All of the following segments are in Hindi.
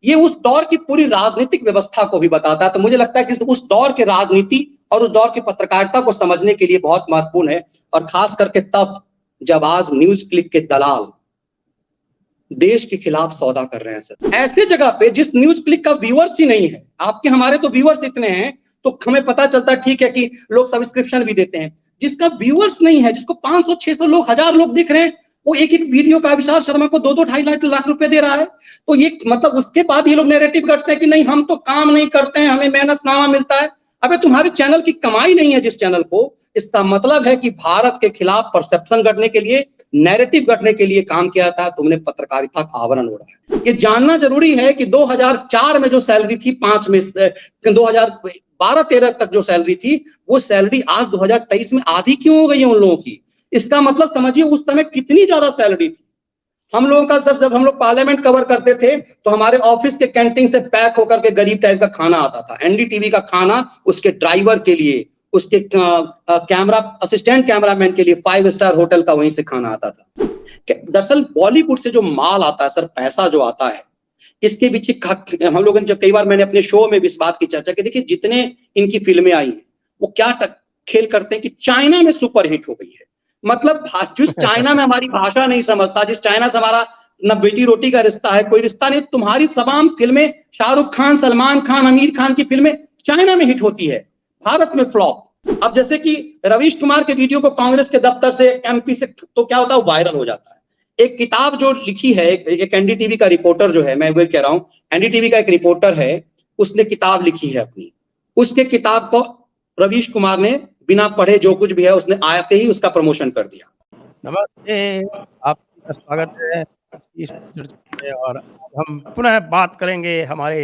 ये उस दौर की पूरी राजनीतिक व्यवस्था को भी बताता है। तो मुझे लगता है कि उस दौर के राजनीति और उस दौर की पत्रकारिता को समझने के लिए बहुत महत्वपूर्ण है, और खास करके तब जब आज न्यूज क्लिक के दलाल देश के खिलाफ सौदा कर रहे हैं सर। ऐसे जगह पे जिस न्यूज क्लिक का व्यूअर्स ही नहीं है, आपके हमारे तो व्यूअर्स इतने हैं तो हमें पता चलता है ठीक है कि लोग सब्सक्रिप्शन भी देते हैं, जिसका व्यूअर्स नहीं है, जिसको 500 600 लोग 1000 लोग देख रहे हैं, वो एक एक वीडियो का अभिषेक शर्मा को 2-2 2.5 लाख रुपए दे रहा है। तो ये मतलब उसके बाद ये लोग नैरेटिव करते हैं कि नहीं हम तो काम नहीं करते हैं, हमें मेहनतनामा मिलता है। अबे तुम्हारे चैनल की कमाई नहीं है जिस चैनल को, इसका मतलब है कि भारत के खिलाफ परसेप्शन गढ़ने के लिए, नैरेटिव गढ़ने के लिए काम किया था। तुमने पत्रकारिता का आवरण ओढ़ा है। ये जानना जरूरी है कि 2004 में जो सैलरी थी 5 में 2012-13 तक जो सैलरी थी, वो सैलरी आज 2023 में आधी क्यों हो गई है उन लोगों की। इसका मतलब समझिए उस समय कितनी ज्यादा सैलरी थी। हम लोगों का सर, जब हम लोग पार्लियामेंट कवर करते थे तो हमारे ऑफिस के कैंटीन से पैक होकर के गरीब टाइप का खाना आता था। एनडीटीवी का खाना उसके ड्राइवर के लिए, उसके कैमरा असिस्टेंट कैमरामैन के लिए 5 स्टार होटल का वहीं से खाना आता था। दरअसल बॉलीवुड से जो माल आता है सर, पैसा जो आता है, इसके पीछे हम लोगों ने जब कई बार मैंने अपने शो में भी इस बात की चर्चा की, देखिए जितने इनकी फिल्में आई हैं वो क्या खेल करते हैं कि चाइना में सुपरहिट हो गई है। मतलब जिस चाइना में हमारी भाषा नहीं समझता, जिस चाइना से हमारा न बेटी रोटी का रिश्ता है, कोई रिश्ता नहीं, तुम्हारी तमाम फिल्में शाहरुख खान, सलमान खान, आमिर खान की फिल्में चाइना में हिट होती है, भारत में फ्लॉप। अब जैसे कि रवीश कुमार के वीडियो को कांग्रेस के दफ्तर से, एमपी से, तो क्या होता है, वायरल हो जाता है। एक किताब जो लिखी है एक एनडीटीवी का रिपोर्टर जो है, मैं वही कह रहा हूं, एनडीटीवी का एक रिपोर्टर है, उसने किताब लिखी है अपनी, उसके किताब को रवीश कुमार ने बिना पढ़े जो कुछ भी है उसने आते ही उसका प्रमोशन कर दिया। नमस्ते, आपका स्वागत है इस में, और हम पुनः बात करेंगे हमारे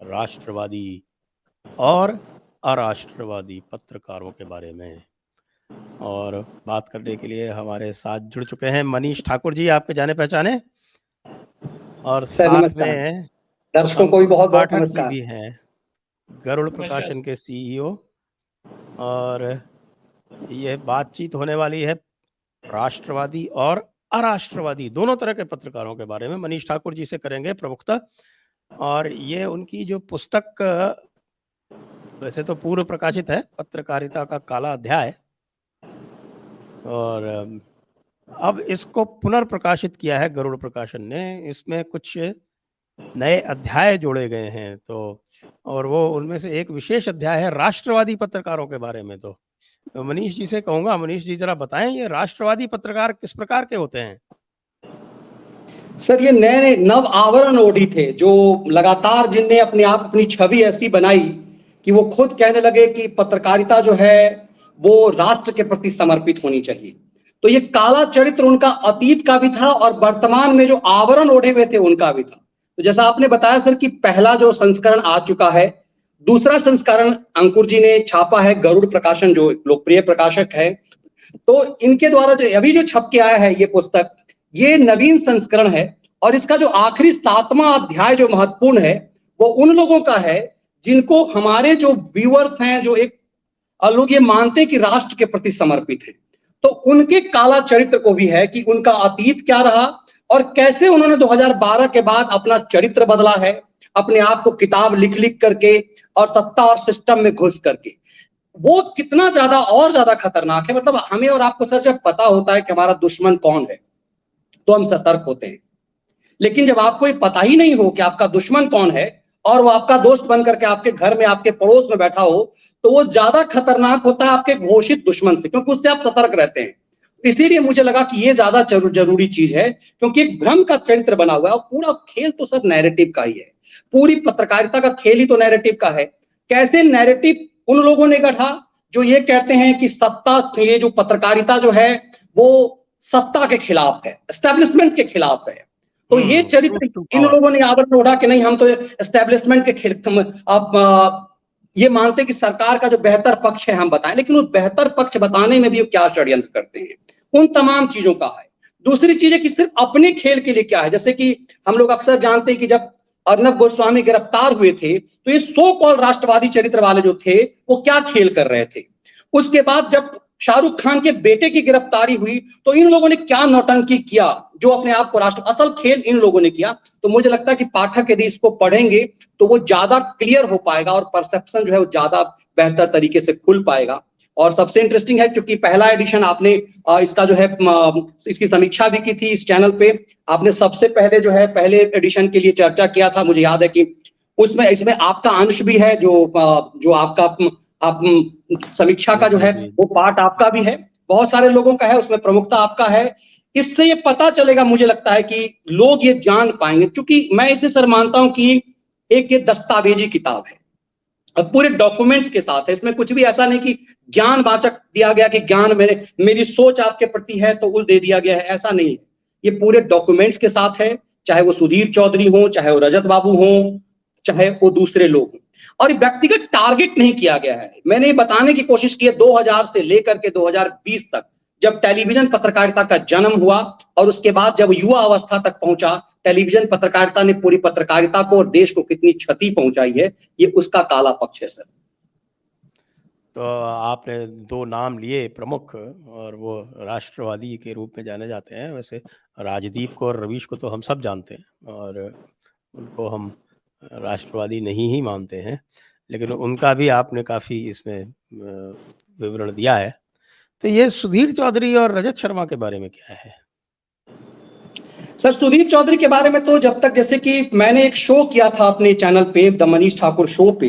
राष्ट्रवादी और अराष्ट्रवादी पत्रकारों के बारे में। और बात करने के लिए हमारे साथ जुड़ चुके हैं मनीष ठाकुर जी, आपके जाने पहचाने, और साथ में दर्शकों को भी बहुत बहुत पाठक जी नमस्कार भी हैं, गरुड़ प्रकाशन के सीईओ। और यह बातचीत होने वाली है राष्ट्रवादी और अराष्ट्रवादी दोनों तरह के पत्रकारों के बारे में। मनीष ठाकुर जी से करेंगे प्रमुखता, और ये उनकी जो पुस्तक वैसे तो पूर्व प्रकाशित है, पत्रकारिता का काला अध्याय, और अब इसको पुनर्प्रकाशित किया है गरुड़ प्रकाशन ने। इसमें कुछ नए अध्याय जोड़े गए हैं, तो और वो उनमें से एक विशेष अध्याय है राष्ट्रवादी पत्रकारों के बारे में। तो मनीष जी से कहूंगा, मनीष जी जरा बताएं ये राष्ट्रवादी पत्रकार किस प्रकार के होते हैं। सर ये नए नव आवरण ओढ़ी थे, जो लगातार जिनने अपने आप अपनी छवि ऐसी बनाई कि वो खुद कहने लगे कि पत्रकारिता जो है वो राष्ट्र के प्रति समर्पित होनी चाहिए। तो ये काला चरित्र उनका अतीत का भी था और वर्तमान में जो आवरण ओढ़े हुए थे उनका भी था। तो जैसा आपने बताया सर कि पहला जो संस्करण आ चुका है, दूसरा संस्करण अंकुर जी ने छापा है, गरुड़ प्रकाशन जो लोकप्रिय प्रकाशक है। तो इनके द्वारा जो अभी जो छप के आया है ये पुस्तक, ये नवीन संस्करण है, और इसका जो आखिरी 7वां अध्याय जो महत्वपूर्ण है वो उन लोगों का है जिनको हमारे जो व्यूअर्स हैं, जो एक लोग ये मानते हैं कि राष्ट्र के प्रति समर्पित है। तो उनके काला चरित्र को भी है कि उनका अतीत क्या रहा और कैसे उन्होंने 2012 के बाद अपना चरित्र बदला है, अपने आप को किताब लिख लिख करके और सत्ता और सिस्टम में घुस करके। वो कितना ज्यादा और ज्यादा खतरनाक है। मतलब हमें और आपको सर जब पता होता है कि हमारा दुश्मन कौन है तो हम सतर्क होते हैं, लेकिन जब आपको ये पता ही नहीं हो कि आपका दुश्मन कौन है और वो आपका दोस्त बन करके आपके घर में, आपके पड़ोस में बैठा हो, तो वो ज्यादा खतरनाक होता है आपके घोषित दुश्मन से, क्योंकि उससे आप सतर्क रहते हैं। इसीलिए मुझे लगा कि ये ज्यादा जरूरी चीज है, क्योंकि एक भ्रम का चरित्र बना हुआ है और पूरा खेल तो सर नैरेटिव का ही है। पूरी पत्रकारिता का खेल ही तो नैरेटिव का है। कैसे नैरेटिव उन लोगों ने गढ़ा जो ये कहते हैं कि सत्ता, ये जो पत्रकारिता जो है वो सत्ता के खिलाफ है, एस्टेब्लिशमेंट के खिलाफ है। तो ये चरित्र इन लोगों ने आवरण ओढ़ा कि नहीं हम तो एस्टेब्लिशमेंट के खिलाफ, ये मानते कि सरकार का जो बेहतर पक्ष है हम बताएं, लेकिन उस बेहतर पक्ष बताने में भी क्या षड्यंत्र करते हैं, उन तमाम चीजों का है। दूसरी चीज है कि सिर्फ अपने खेल के लिए क्या है, जैसे कि हम लोग अक्सर जानते हैं कि जब अर्नब गोस्वामी गिरफ्तार हुए थे तो ये सो कॉल राष्ट्रवादी चरित्र वाले जो थे वो क्या खेल कर रहे थे। उसके बाद जब शाहरुख खान के बेटे की गिरफ्तारी हुई तो इन लोगों ने क्या नौटंकी किया, जो अपने आप को राष्ट्र, असल खेल इन लोगों ने किया। तो मुझे लगता है कि पाठक यदि इसको पढ़ेंगे तो वो ज्यादा क्लियर हो पाएगा और परसेप्शन जो है वो ज्यादा बेहतर तरीके से खुल पाएगा। और सबसे इंटरेस्टिंग है क्योंकि पहला एडिशन आपने इसका जो है इसकी समीक्षा भी की थी इस चैनल पे। आपने सबसे पहले जो है पहले एडिशन के लिए चर्चा किया था, मुझे याद है कि उसमें इसमें आपका अंश भी है, जो आपका आप समीक्षा का जो है वो पार्ट आपका भी है, बहुत सारे लोगों का है, उसमें प्रमुखता आपका है। इससे ये पता चलेगा, मुझे लगता है कि लोग ये जान पाएंगे, क्योंकि मैं इसे सर मानता हूं कि एक ये दस्तावेजी किताब है और पूरे डॉक्यूमेंट्स के साथ है। इसमें कुछ भी ऐसा नहीं कि ज्ञानवाचक दिया गया कि ज्ञान मेरी सोच आपके प्रति है तो उस दे दिया गया है, ऐसा नहीं है। ये पूरे डॉक्यूमेंट्स के साथ है, चाहे वो सुधीर चौधरी हो, चाहे वो रजत बाबू हो, चाहे वो दूसरे लोग हों। और व्यक्तिगत टारगेट नहीं किया गया है। मैंने बताने की कोशिश की है 2000 से लेकर के 2020 तक, जब टेलीविजन पत्रकारिता का जन्म हुआ और उसके बाद जब युवा अवस्था तक पहुंचा, टेलीविजन पत्रकारिता ने पूरी पत्रकारिता को और देश को कितनी क्षति पहुंचाई है, ये उसका काला पक्ष है सर। तो आपने दो नाम लिए प्रमुख, और वो राष्ट्रवादी के रूप में जाने जाते हैं। वैसे राजदीप को और रवीश को तो हम सब जानते हैं और उनको हम राष्ट्रवादी नहीं ही मानते हैं, लेकिन उनका भी आपने काफ़ी इसमें विवरण दिया है। तो ये सुधीर चौधरी और रजत शर्मा के बारे में क्या है? सर सुधीर चौधरी के बारे में तो जब तक, जैसे कि मैंने एक शो किया था अपने चैनल पे, द मनीष ठाकुर शो पे,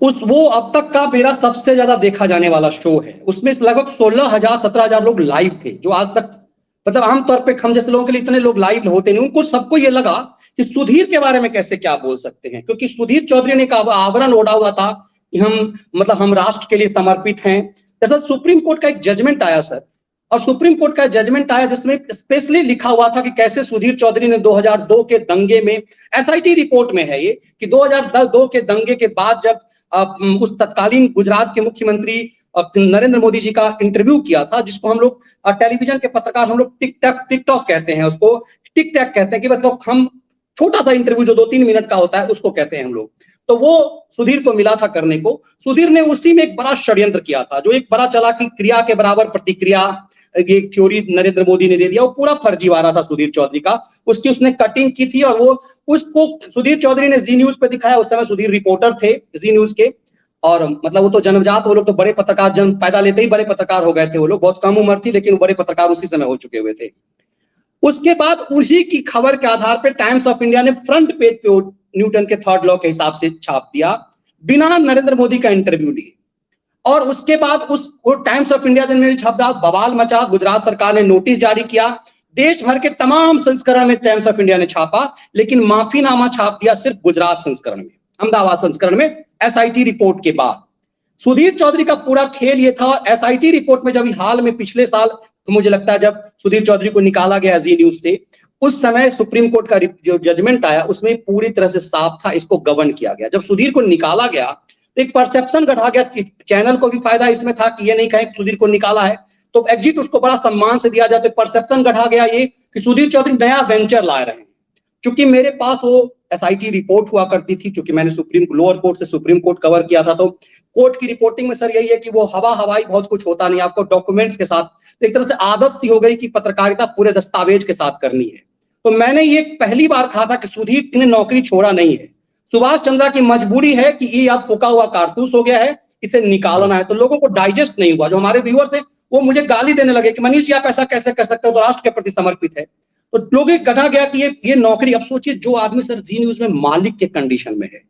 वो अब तक का मेरा सबसे ज्यादा देखा जाने वाला शो है। उसमें लगभग 16,000 17,000 लोग लाइव थे, जो आज तक मतलब आमतौर पे हम जैसे लोगों के लिए इतने लोग लाइव होते नहीं। उनको सबको ये लगा कि सुधीर के बारे में कैसे क्या बोल सकते हैं, क्योंकि सुधीर चौधरी ने एक आवरण ओढ़ा हुआ था कि हम राष्ट्र के लिए समर्पित हैं। दरअसल सुप्रीम कोर्ट का एक जजमेंट आया सर, और सुप्रीम कोर्ट का जजमेंट आया जिसमें स्पेशली लिखा हुआ था कि कैसे सुधीर चौधरी ने 2002 के दंगे में, एसआईटी रिपोर्ट में है ये, कि 2002 के दंगे के बाद जब उस तत्कालीन गुजरात के मुख्यमंत्री नरेंद्र मोदी जी का इंटरव्यू किया था, जिसको हम लोग टेलीविजन के पत्रकार हम लोग टिकटॉक कहते हैं, उसको टिक टैक कहते हैं, कि मतलब हम छोटा सा इंटरव्यू जो 2-3 मिनट का होता है उसको कहते हैं हम लोग। तो वो सुधीर को मिला था करने को। सुधीर ने उसी में एक बड़ा षड्यंत्र किया था, जो एक बड़ा चला कि क्रिया के बराबर प्रतिक्रिया, ये थ्योरी नरेंद्र मोदी ने दे दिया, वो पूरा फर्जीवाड़ा था सुधीर चौधरी का। उसकी उसने कटिंग की थी और वो उसको सुधीर चौधरी ने जी न्यूज पे दिखाया। उस समय सुधीर रिपोर्टर थे जी न्यूज के, और मतलब वो तो जन्मजात, वो लोग तो बड़े पत्रकार, जन्म पैदा लेते ही बड़े पत्रकार हो गए थे वो लोग। बहुत कम उम्र थी लेकिन बड़े पत्रकार उसी समय हो चुके हुए थे। उसके बाद उसी की खबर के आधार पर टाइम्स ऑफ इंडिया ने फ्रंट पेज पे न्यूटन के थर्ड लॉ के हिसाब से छाप दिया, बिना नरेंद्र मोदी का इंटरव्यू लिए। और उसके बाद उस टाइम्स ऑफ इंडिया ने छापा, बवाल मचा, गुजरात सरकार ने नोटिस जारी किया, देश भर के तमाम संस्करण में टाइम्स ऑफ इंडिया ने छापा, लेकिन माफीनामा छाप दिया सिर्फ गुजरात संस्करण में, अहमदाबाद संस्करण में, एसआईटी रिपोर्ट के बाद। सुधीर चौधरी का पूरा खेल ये था। एसआईटी रिपोर्ट में जब हाल में पिछले साल, तो मुझे लगता है जब सुधीर चौधरी को निकाला गया जी न्यूज से, उस समय सुप्रीम कोर्ट का जो जजमेंट आया उसमें पूरी तरह से साफ था, इसको गवर्न किया गया। जब सुधीर को निकाला गया तो एक परसेप्शन गढ़ा गया, चैनल को भी फायदा इसमें था कि ये नहीं कहें कि सुधीर को निकाला है तो एग्जिट उसको बड़ा सम्मान से दिया जाए। तो परसेप्शन गढ़ा गया ये कि सुधीर चौधरी नया वेंचर ला रहे हैं। क्योंकि मेरे पास वो एसआईटी रिपोर्ट हुआ करती थी, क्योंकि मैंने लोअर कोर्ट से सुप्रीम कोर्ट कवर किया था, तो कोर्ट की रिपोर्टिंग में सर यही है कि वो हवाई बहुत कुछ होता नहीं, आपको डॉक्यूमेंट्स के साथ, तो एक तरह से आदत सी हो गई कि पत्रकारिता पूरे दस्तावेज के साथ करनी है। तो मैंने ये पहली बार कहा था कि सुधीर ने नौकरी छोड़ा नहीं है, सुभाष चंद्रा की मजबूरी है कि ये अब फूका हुआ कारतूस हो गया है, इसे निकालना है। तो लोगों को डाइजेस्ट नहीं हुआ। जो हमारे व्यूअर्स है वो मुझे गाली देने लगे कि मनीष जी आप ऐसा कैसे कर सकते हो, तो राष्ट्र के प्रति समर्पित है। तो लोग गढ़ा गया कि ये नौकरी, अब सोचिए जो आदमी सर जी न्यूज में मालिक के कंडीशन में है,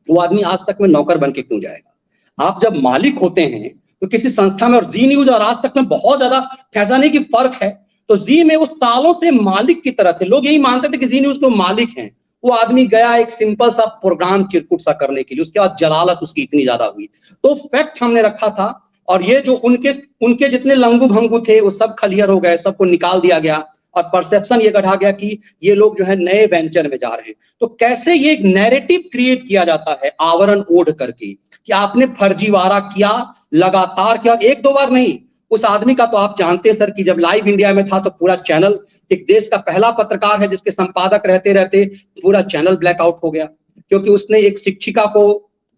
वो आदमी आज तक में नौकर बन के क्यों जाएगा। आप जब मालिक होते हैं तो किसी संस्था में, और जी न्यूज और आज तक में बहुत ज्यादा ऐसा नहीं कि फर्क है, तो जी में वो सालों से मालिक की तरह थे। लोग यही मानते थे कि जी न्यूज को मालिक हैं। वो आदमी गया एक सिंपल सा प्रोग्राम चिरकुट सा करने के लिए, उसके बाद जलालत उसकी इतनी ज्यादा हुई। तो फैक्ट हमने रखा था, और ये जो उनके जितने लंगू भंगू थे वो सब खलियर हो गए, सबको निकाल दिया गया, और परसेप्शन ये गढ़ा गया कि ये लोग जो है नए वेंचर में जा रहे हैं। तो कैसे ये एक नैरेटिव क्रिएट किया जाता है आवरण ओढ़ करके, कि आपने फर्जीवाड़ा किया, लगातार किया, 1-2 बार नहीं। उस आदमी का तो आप जानते हैं सर कि जब लाइव इंडिया में था तो पूरा चैनल, एक देश का पहला पत्रकार है जिसके संपादक रहते रहते पूरा चैनल ब्लैकआउट हो गया, क्योंकि उसने एक शिक्षिका को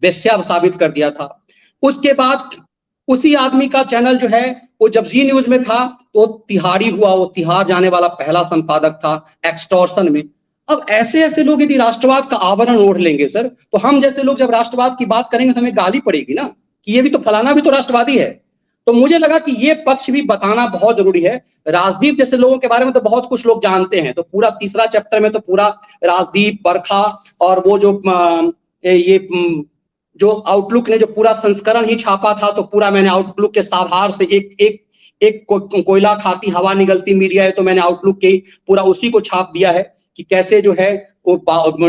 वेश्या साबित कर दिया था। उसके बाद उसी आदमी का चैनल जो है वो जब जी न्यूज में था तो तिहाड़ी हुआ, वो तिहाड़ जाने वाला पहला संपादक था एक्सटॉर्शन में। अब ऐसे ऐसे लोग यदि राष्ट्रवाद का आवरण ओढ़ लेंगे सर, तो हम जैसे लोग जब राष्ट्रवाद की बात करेंगे तो हमें गाली पड़ेगी ना कि ये भी तो फलाना भी तो राष्ट्रवादी है। तो मुझे लगा कि ये पक्ष भी बताना बहुत जरूरी है। राजदीप जैसे लोगों के बारे में तो बहुत कुछ लोग जानते हैं, तो पूरा तीसरा चैप्टर में तो पूरा राजदीप, बरखा और वो जो जो आउटलुक ने जो पूरा संस्करण ही छापा था, तो पूरा मैंने आउटलुक के साभार से एक कोयला खाती हवा निगलती मीडिया है, तो मैंने आउटलुक के पूरा उसी को छाप दिया है कि कैसे जो है वो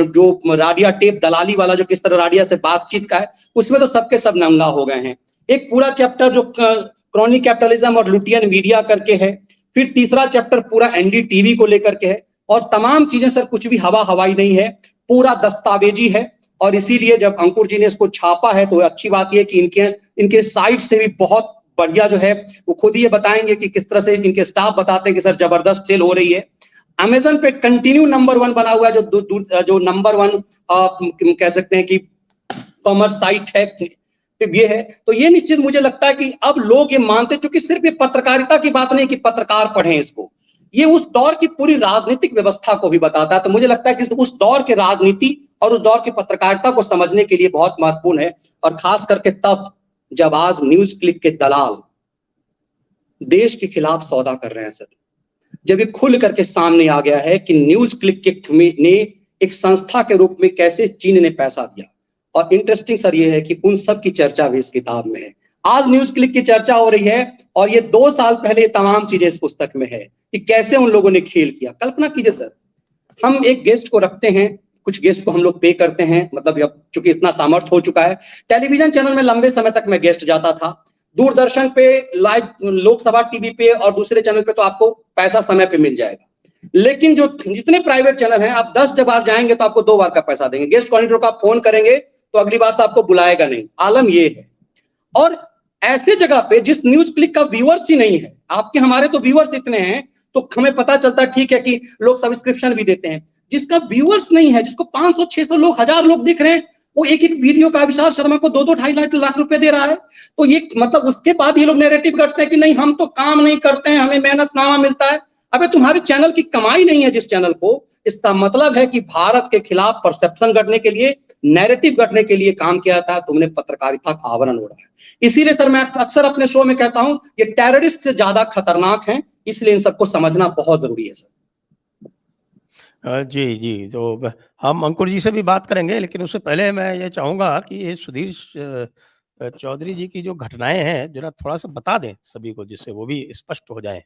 जो राडिया टेप दलाली वाला जो किस तरह राडिया से बातचीत का है, उसमें तो सबके सब नंगा हो गए हैं। एक पूरा चैप्टर जो क्रॉनिक कैपिटलिज्म और लुटियन मीडिया करके है, फिर तीसरा चैप्टर पूरा एनडीटीवी को लेकर के है, और तमाम चीजें सर कुछ भी हवा हवाई नहीं है, पूरा दस्तावेजी है। और इसीलिए जब अंकुर जी ने इसको छापा है तो अच्छी बात यह कि इनके साइट से भी बहुत बढ़िया जो है वो खुद ही ये बताएंगे कि किस तरह से इनके स्टाफ बताते हैं कि सर जबरदस्त सेल हो रही है। अमेजन पे कंटिन्यू नंबर 1 बना हुआ है, जो नंबर 1 कह सकते हैं कि कॉमर्स साइट है ये है। तो ये निश्चित मुझे लगता है कि अब लोग ये मानते, चूंकि सिर्फ ये पत्रकारिता की बात नहीं कि पत्रकार पढ़ें इसको, ये उस दौर की पूरी राजनीतिक व्यवस्था को भी बताता है। तो मुझे लगता है कि उस दौर के राजनीति और उस दौर की पत्रकारिता को समझने के लिए बहुत महत्वपूर्ण है। और खास करके तब जब आज न्यूज क्लिक के दलाल देश के खिलाफ सौदा कर रहे हैं सर, जब ये खुल करके सामने आ गया है कि न्यूज क्लिक ने एक संस्था के रूप में कैसे चीन ने पैसा दिया। और इंटरेस्टिंग सर ये है कि उन सब की चर्चा भी इस किताब में है। आज न्यूज क्लिक की चर्चा हो रही है और ये 2 साल पहले तमाम चीजें इस पुस्तक में है कि कैसे उन लोगों ने खेल किया। कल्पना कीजिए सर, हम एक गेस्ट को रखते हैं, कुछ गेस्ट को हम लोग पे करते हैं, मतलब अब चूंकि इतना सामर्थ्य हो चुका है, टेलीविजन चैनल में लंबे समय तक मैं गेस्ट जाता था, दूरदर्शन पे लाइव, लोकसभा टीवी पे और दूसरे चैनल पे तो आपको पैसा समय पे मिल जाएगा। लेकिन जो जितने प्राइवेट चैनल हैं, आप 10 बार जाएंगे तो आपको 2 बार का पैसा देंगे। गेस्ट कोऑर्डिनेटर को आप फोन करेंगे तो अगली बार से आपको बुलाएगा नहीं। आलम ये है। और ऐसे जगह पे जिस न्यूज क्लिक का व्यूअर्स ही नहीं है, आपके हमारे तो व्यूअर्स इतने हैं तो हमें पता चलता ठीक है कि लोग सब्सक्रिप्शन भी देते हैं, जिसका व्यूअर्स नहीं है, जिसको 500 600 लोग 1000 लोग दिख रहे हैं, वो एक वीडियो का अभिषेक शर्मा को 2 2.5 लाख रुपए दे रहा है। तो ये मतलब उसके बाद ये लोग नैरेटिव करते हैं कि नहीं हम तो काम नहीं करते हैं, हमें मेहनतनामा मिलता है। अबे तुम्हारे चैनल की कमाई नहीं है जिस चैनल को, इसका मतलब है कि भारत के खिलाफ परसेप्शन गढ़ने के लिए, नैरेटिव गढ़ने के लिए काम किया था। तुमने पत्रकारिता का आवरण ओढ़ा है। इसीलिए सर मैं अक्सर अपने शो में कहता हूं ये टेररिस्ट से ज्यादा खतरनाक हैं, इसलिए इन सबको समझना बहुत जरूरी है सर। जी, जी। तो हम अंकुर जी से भी बात करेंगे, लेकिन उससे पहले मैं ये चाहूँगा कि ये सुधीर चौधरी जी की जो घटनाएँ हैं, ज़रा थोड़ा-सा बता दें सभी को, जिससे वो भी स्पष्ट हो जाएँ।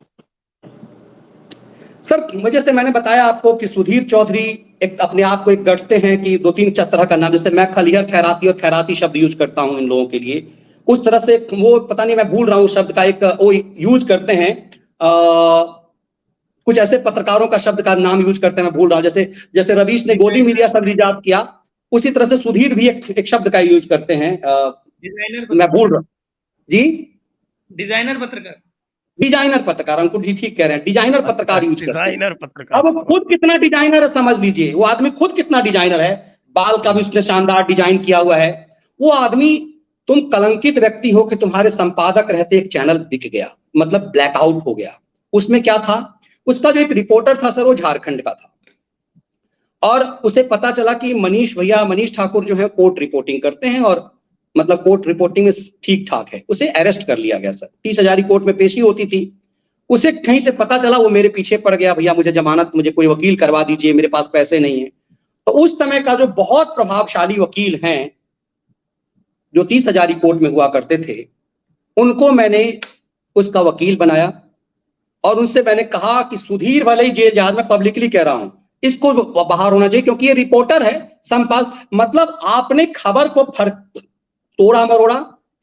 सर जैसे मैंने बताया आपको कि सुधीर चौधरी एक अपने आप को एक गढ़ते हैं कि 2-3 तरह का नाम, जैसे मैं खलिहर खैराती और खैराती शब्द यूज करता हूं इन लोगों के लिए, उस तरह से वो पता नहीं मैं भूल रहा हूं शब्द का एक वो यूज करते हैं। कुछ ऐसे पत्रकारों का शब्द का नाम यूज करते हैं, मैं भूल रहा हूं। जैसे रवीश ने गोदी मीडिया शब्द इजाद किया, उसी तरह से सुधीर भी एक शब्द का यूज करते हैं। मैं भूल रहा हूं जी, डिजाइनर पत्रकार, अंकुर जी ठीक कह रहे हैं, डिजाइनर पत्रकार यूज करते हैं। डिजाइनर पत्रकार। अब वो खुद कितना डिजाइनर है समझ लीजिए, वो आदमी खुद कितना डिजाइनर है, बाल का भी उसने शानदार डिजाइन किया हुआ है। वो आदमी, तुम कलंकित व्यक्ति हो कि तुम्हारे संपादक रहते एक चैनल बिक गया, मतलब ब्लैकआउट हो गया। उसमें क्या था, उसका जो एक रिपोर्टर था सर वो झारखंड का था, और उसे पता चला कि मनीष ठाकुर जो है कोर्ट रिपोर्टिंग करते हैं और मतलब कोर्ट रिपोर्टिंग में ठीक ठाक है। उसे अरेस्ट कर लिया गया सर, 30,000 कोर्ट में पेशी होती थी। उसे कहीं से पता चला, वो मेरे पीछे पड़ गया, भैया मुझे जमानत, मुझे कोई वकील करवा दीजिए, मेरे पास पैसे नहीं है। तो उस समय का जो बहुत प्रभावशाली वकील हैं जो 30,000 कोर्ट में हुआ करते थे, उनको मैंने उसका वकील बनाया और उनसे मैंने कहा कि सुधीर भले ही जेल जाए, मैं पब्लिकली कह रहा हूं, इसको बाहर होना चाहिए क्योंकि ये रिपोर्टर है, मतलब आपने खबर को तोड़ा मरोड़ा,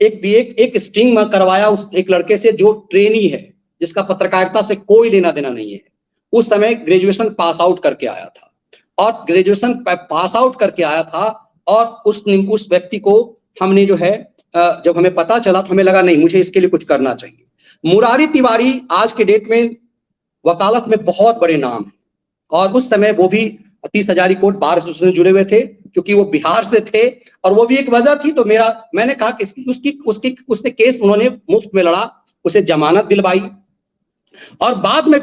एक स्टिंग करवाया उस एक लड़के से जो ट्रेनी है, जिसका पत्रकारिता से कोई लेना देना नहीं है। उस समय ग्रेजुएशन पास आउट करके आया था, और ग्रेजुएशन पास आउट करके आया था, और उस व्यक्ति को हमने जो है जब हमें पता चला तो हमें लगा नहीं, मुझे इसके लिए कुछ करना चाहिए। मुरारी तिवारी आज के डेट में वकालत में बहुत बड़े नाम है, और उस समय वो भी 30,000 कोर्ट बार एसोसिएशन से जुड़े हुए थे, क्योंकि वो बिहार से थे और वो भी एक वजह थी। तो मैंने कहा कि उसने केस उन्होंने मुफ्त में लड़ा, उसे जमानत दिलवाई और बाद में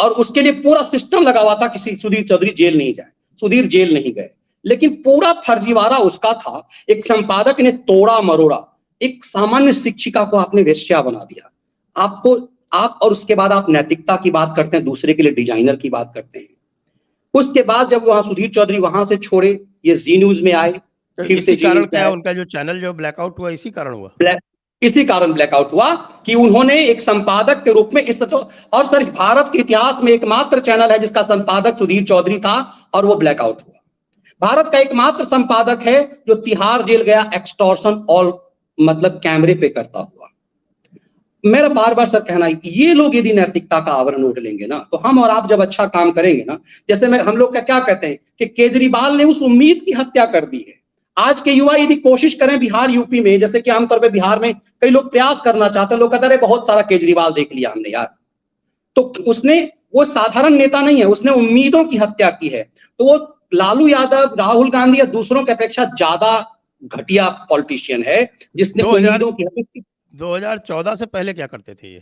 और उसके लिए पूरा सिस्टम लगा हुआ था कि सुधीर चौधरी जेल नहीं जाए। सुधीर जेल नहीं गए, लेकिन पूरा फर्जीवाड़ा उसका था। एक संपादक ने तोड़ा मरोड़ा, एक सामान्य शिक्षिका को आपने वेश्या बना दिया। आप और उसके बाद आप नैतिकता की बात करते हैं, दूसरे के लिए डिजाइनर की बात करते हैं। उसके बाद जब वहां सुधीर चौधरी वहां से छोड़े, ये जी न्यूज में आए, तो फिर से इसी कारण क्या उनका जो चैनल जो ब्लैकआउट हुआ, इसी कारण हुआ? इसी कारण ब्लैकआउट हुआ कि उन्होंने एक संपादक के रूप में और सर भारत के इतिहास में एकमात्र चैनल है जिसका संपादक सुधीर चौधरी था और वो ब्लैकआउट हुआ। भारत का एकमात्र संपादक है जो तिहाड़ जेल गया एक्सटॉर्शन और मतलब कैमरे पे करता हुआ। मेरा बार बार सर कहना है, ये लोग यदि नैतिकता का आवरण ओढ़ लेंगे ना, तो हम और आप जब अच्छा काम करेंगे ना, जैसे हम लोग क्या कहते हैं कि केजरीवाल ने उस उम्मीद की हत्या कर दी है। आज के युवा यदि कोशिश करें बिहार यूपी में, जैसे कि आमतौर पर बिहार में कई लोग प्रयास करना चाहते हैं, लोग कहते हैं बहुत सारा केजरीवाल देख लिया हमने यार, तो उसने, वो साधारण नेता नहीं है, उसने उम्मीदों की हत्या की है। तो वो लालू यादव, राहुल गांधी या दूसरों की अपेक्षा ज्यादा घटिया पॉलिटिशियन है जिसने उम्मीदों की 2014 से पहले क्या करते थे ये?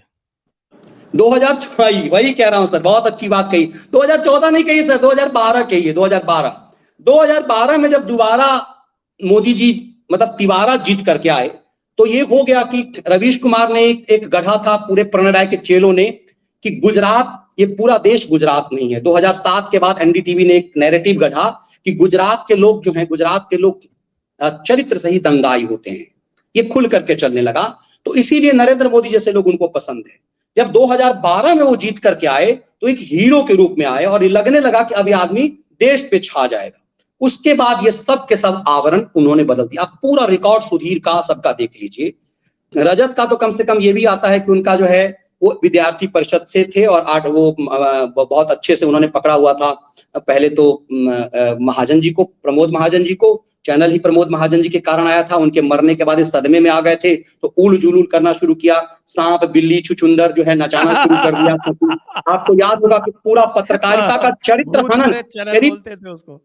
2014, वही कह रहा हूं सर, बहुत अच्छी बात कही। 2014 नहीं कही सर, 2012 कही है। 2012 में जब दोबारा मोदी जी मतलब तिवारा जीत करके आए, तो ये हो गया कि रवीश कुमार ने एक गढ़ा था पूरे प्रणय राय के चेलों ने कि गुजरात, ये पूरा देश गुजरात नहीं है। 2007 के बाद एनडीटीवी ने एक नैरेटिव गढ़ा कि गुजरात के लोग जो हैं, गुजरात के लोग चरित्र से ही दंगाई होते हैं, ये खुल करके चलने लगा। तो इसीलिए नरेंद्र मोदी जैसे लोग उनको पसंद है। जब 2012 में वो जीत करके आए तो एक हीरो के रूप में आए और ये लगने लगा कि अब ये आदमी देश पे छा जाएगा। उसके बाद ये सब के सब आवरण उन्होंने बदल दिया। आप पूरा रिकॉर्ड सुधीर का सबका देख लीजिए। रजत का तो कम से कम ये भी आता है कि उनका जो है वो विद्यार्थी परिषद से थे और वो बहुत अच्छे से उन्होंने पकड़ा हुआ था। पहले तो महाजन जी को, प्रमोद महाजन जी को, चैनल ही प्रमोद महाजन जी के कारण आया था। उनके मरने के बाद इस सदमे में आ गए थे तो उल जुलूल करना शुरू किया, सांप बिल्ली छुचुंदर जो है नचाना शुरू कर दिया। आपको याद होगा कि पूरा पत्रकारिता का चरित्र हनन बोलते थे उसको।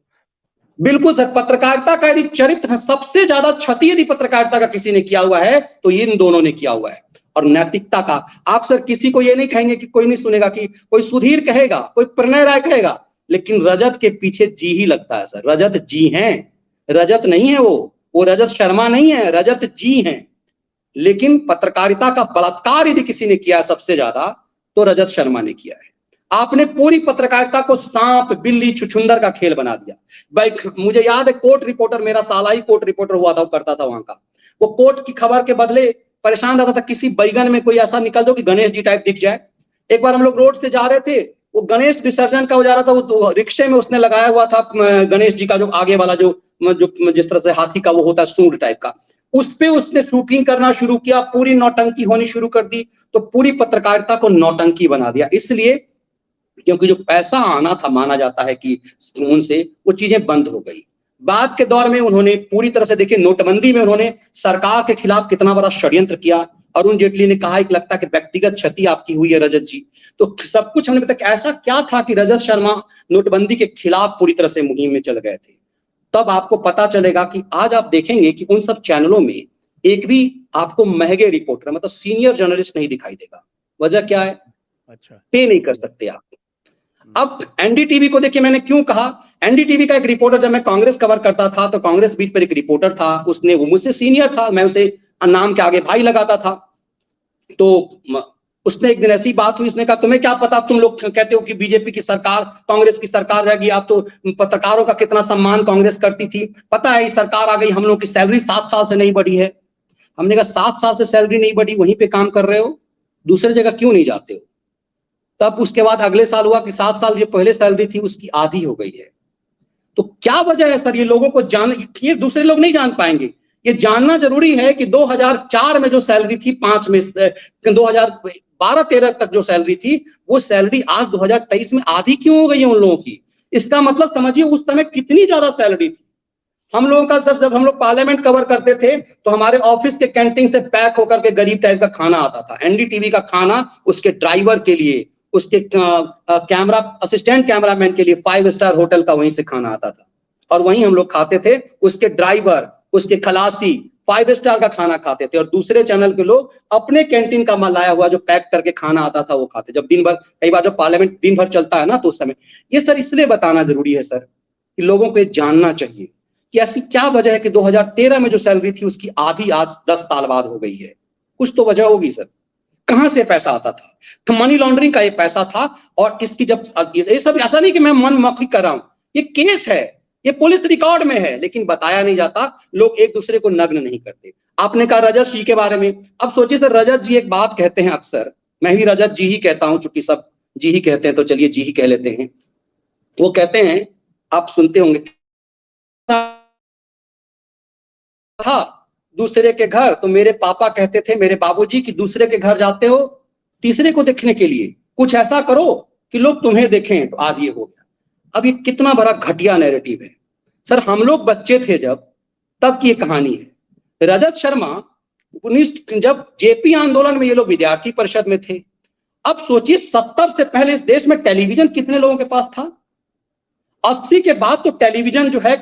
बिल्कुल सर, पत्रकारिता का यदि चरित्र सबसे ज्यादा क्षति यदि पत्रकारिता का किसी ने किया हुआ है तो इन दोनों ने किया हुआ है। और नैतिकता का आप सर किसी को ये नहीं कहेंगे कि कोई नहीं सुनेगा कि कोई सुधीर कहेगा, कोई प्रणय राय कहेगा, लेकिन रजत के पीछे जी ही लगता है सर। रजत जी हैं, रजत नहीं है वो रजत शर्मा नहीं है, रजत जी हैं। लेकिन पत्रकारिता का बलात्कार यदि किसी ने किया सबसे ज्यादा तो रजत शर्मा ने किया है। आपने पूरी पत्रकारिता को सांप बिल्ली छुछुंदर का खेल बना दिया। भाई मुझे याद है कोर्ट रिपोर्टर, मेरा साला ही कोर्ट रिपोर्टर हुआ था, वो करता था वहां का, वो कोर्ट की खबर के बदले परेशान रहता था किसी बैगन में कोई ऐसा निकल दो कि गणेश जी टाइप दिख जाए। एक बार हम लोग रोड से जा रहे थे, वो गणेश विसर्जन का हो जा रहा था, वो रिक्शे में उसने लगाया हुआ था गणेश जी का जो आगे वाला जो जिस तरह से हाथी का वो होता है सूंड टाइप का, उस पे उसने शूटिंग करना शुरू किया, पूरी नौटंकी होनी शुरू कर दी। तो पूरी पत्रकारिता को नौटंकी बना दिया, इसलिए क्योंकि जो पैसा आना था माना जाता है कि उनसे, वो चीजें बंद हो गई। बाद के दौर में उन्होंने पूरी तरह से, देखिए नोटबंदी में उन्होंने सरकार के खिलाफ कितना बड़ा षड्यंत्र किया। अरुण जेटली ने कहा कि लगता है कि व्यक्तिगत क्षति आपकी हुई है रजत जी। तो सब कुछ हमने बताया ऐसा क्या था कि रजत शर्मा नोटबंदी के खिलाफ पूरी तरह से मुहिम में चल गए थे। तब आपको पता चलेगा कि आज आप देखेंगे कि उन सब चैनलों में एक भी आपको महंगे रिपोर्टर मतलब सीनियर जर्नलिस्ट नहीं दिखाई देगा। वजह क्या है? अच्छा, पे नहीं कर सकते आप। अब एनडीटीवी को देखिए, मैंने क्यों कहा, एनडीटीवी का एक रिपोर्टर, जब मैं कांग्रेस कवर करता था तो कांग्रेस बीट पर एक रिपोर्टर था, उसने, वो मुझसे सीनियर था, मैं उसे नाम के आगे भाई लगाता था। तो उसने एक दिन ऐसी बात हुई, उसने कहा तुम्हें क्या पता, तुम लोग कहते हो कि बीजेपी की सरकार, कांग्रेस की सरकार जाएगी, आप तो पत्रकारों का कितना सम्मान कांग्रेस करती थी, पता है सरकार आ गई, हम लोग की सैलरी 7 साल से नहीं बढ़ी है। हमने कहा 7 साल से सैलरी नहीं बढ़ी, वहीं पे काम कर रहे हो, दूसरी जगह क्यों नहीं जाते हो? तब उसके बाद अगले साल हुआ कि 7 साल जो पहले सैलरी थी उसकी आधी हो गई है। तो क्या वजह है सर? ये लोगों को ये दूसरे लोग नहीं जान पाएंगे। ये जानना जरूरी है कि 2004 में जो सैलरी थी 5 में 2012-13 तक जो सैलरी थी, वो सैलरी आज 2023 में आधी क्यों हो गई है उन लोगों की? इसका मतलब समझिए उस समय कितनी ज्यादा सैलरी थी। हम लोगों का सर, जब हम लोग पार्लियामेंट कवर करते थे तो हमारे ऑफिस के कैंटीन से पैक होकर के गरीब टाइप का खाना आता था। एनडीटीवी का खाना उसके ड्राइवर के लिए, उसके कैमरा असिस्टेंट कैमरामैन के लिए 5 स्टार होटल का वहीं से खाना आता था। और वहीं हम लोग खाते थे, उसके ड्राइवर, उसके खलासी 5 स्टार का खाना खाते थे, और दूसरे चैनल के लोग अपने कैंटीन का माल लाया हुआ जो पैक करके खाना आता था वो खाते। जब दिन भर, कई बार जब पार्लियामेंट दिन भर चलता है ना, तो उस समय ये सर इसलिए बताना जरूरी है सर कि लोगों को जानना चाहिए कि ऐसी क्या वजह है कि 2013 में जो सैलरी थी उसकी आधी आज 10 साल बाद हो गई है। कुछ तो वजह होगी सर, कहां से पैसा आता था? तो मनी लॉन्ड्रिंग का ये पैसा था। और इसकी जब ये सब ऐसा नहीं कि मैं मन मौखिक कर रहा हूं, ये केस है, ये पुलिस रिकॉर्ड में है, लेकिन बताया नहीं जाता, लोग एक दूसरे को नग्न नहीं करते। आपने कहा रजत जी के बारे में, अब सोचिए सर, रजत जी एक बात कहते हैं अक्सर, मैं भी रजत जी ही कहता हूं, चूंकि सब जी ही कहते हैं तो चलिए जी ही कह लेते हैं। वो कहते हैं, आप सुनते होंगे, था दूसरे के घर, तो मेरे पापा कहते थे, मेरे बाबूजी, कि दूसरे के घर जाते हो तीसरे को देखने के लिए, कुछ ऐसा करो कि लोग तुम्हें देखें। तो आज ये हो गया। अब ये कितना बड़ा घटिया नैरेटिव है सर। हम लोग बच्चे थे जब, तब की ये कहानी है। रजत शर्मा जब जेपी आंदोलन में ये लोग विद्यार्थी परिषद में थे, अब सोचिए 70 से पहले इस देश में टेलीविजन कितने लोगों के पास था? 80 के बाद तो टेलीविजन जो है,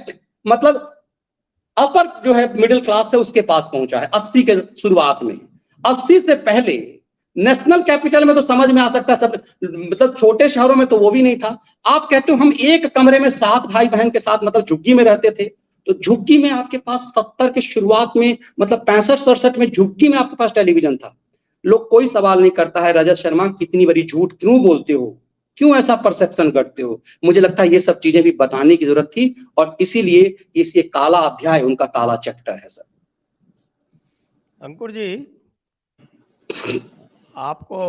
मतलब अपर जो है मिडिल क्लास है उसके पास पहुंचा है 80 के शुरुआत में। 80 से पहले नेशनल कैपिटल में तो समझ में आ सकता है सब, मतलब छोटे शहरों में तो वो भी नहीं था। आप कहते हो हम एक कमरे में 7 भाई बहन के साथ, मतलब झुग्गी में रहते थे, तो झुग्गी में आपके पास 70 के शुरुआत में, मतलब 65-67 में झुग्गी में आपके पास टेलीविजन था। लोग कोई सवाल नहीं करता है, रजत शर्मा कितनी बड़ी झूठ क्यों बोलते हो, क्यों ऐसा परसेप्शन करते हो? मुझे लगता है ये सब चीजें भी बताने की जरूरत थी, और इसीलिए ये काला अध्याय उनका काला चैप्टर है सर। अंकुर जी, आपको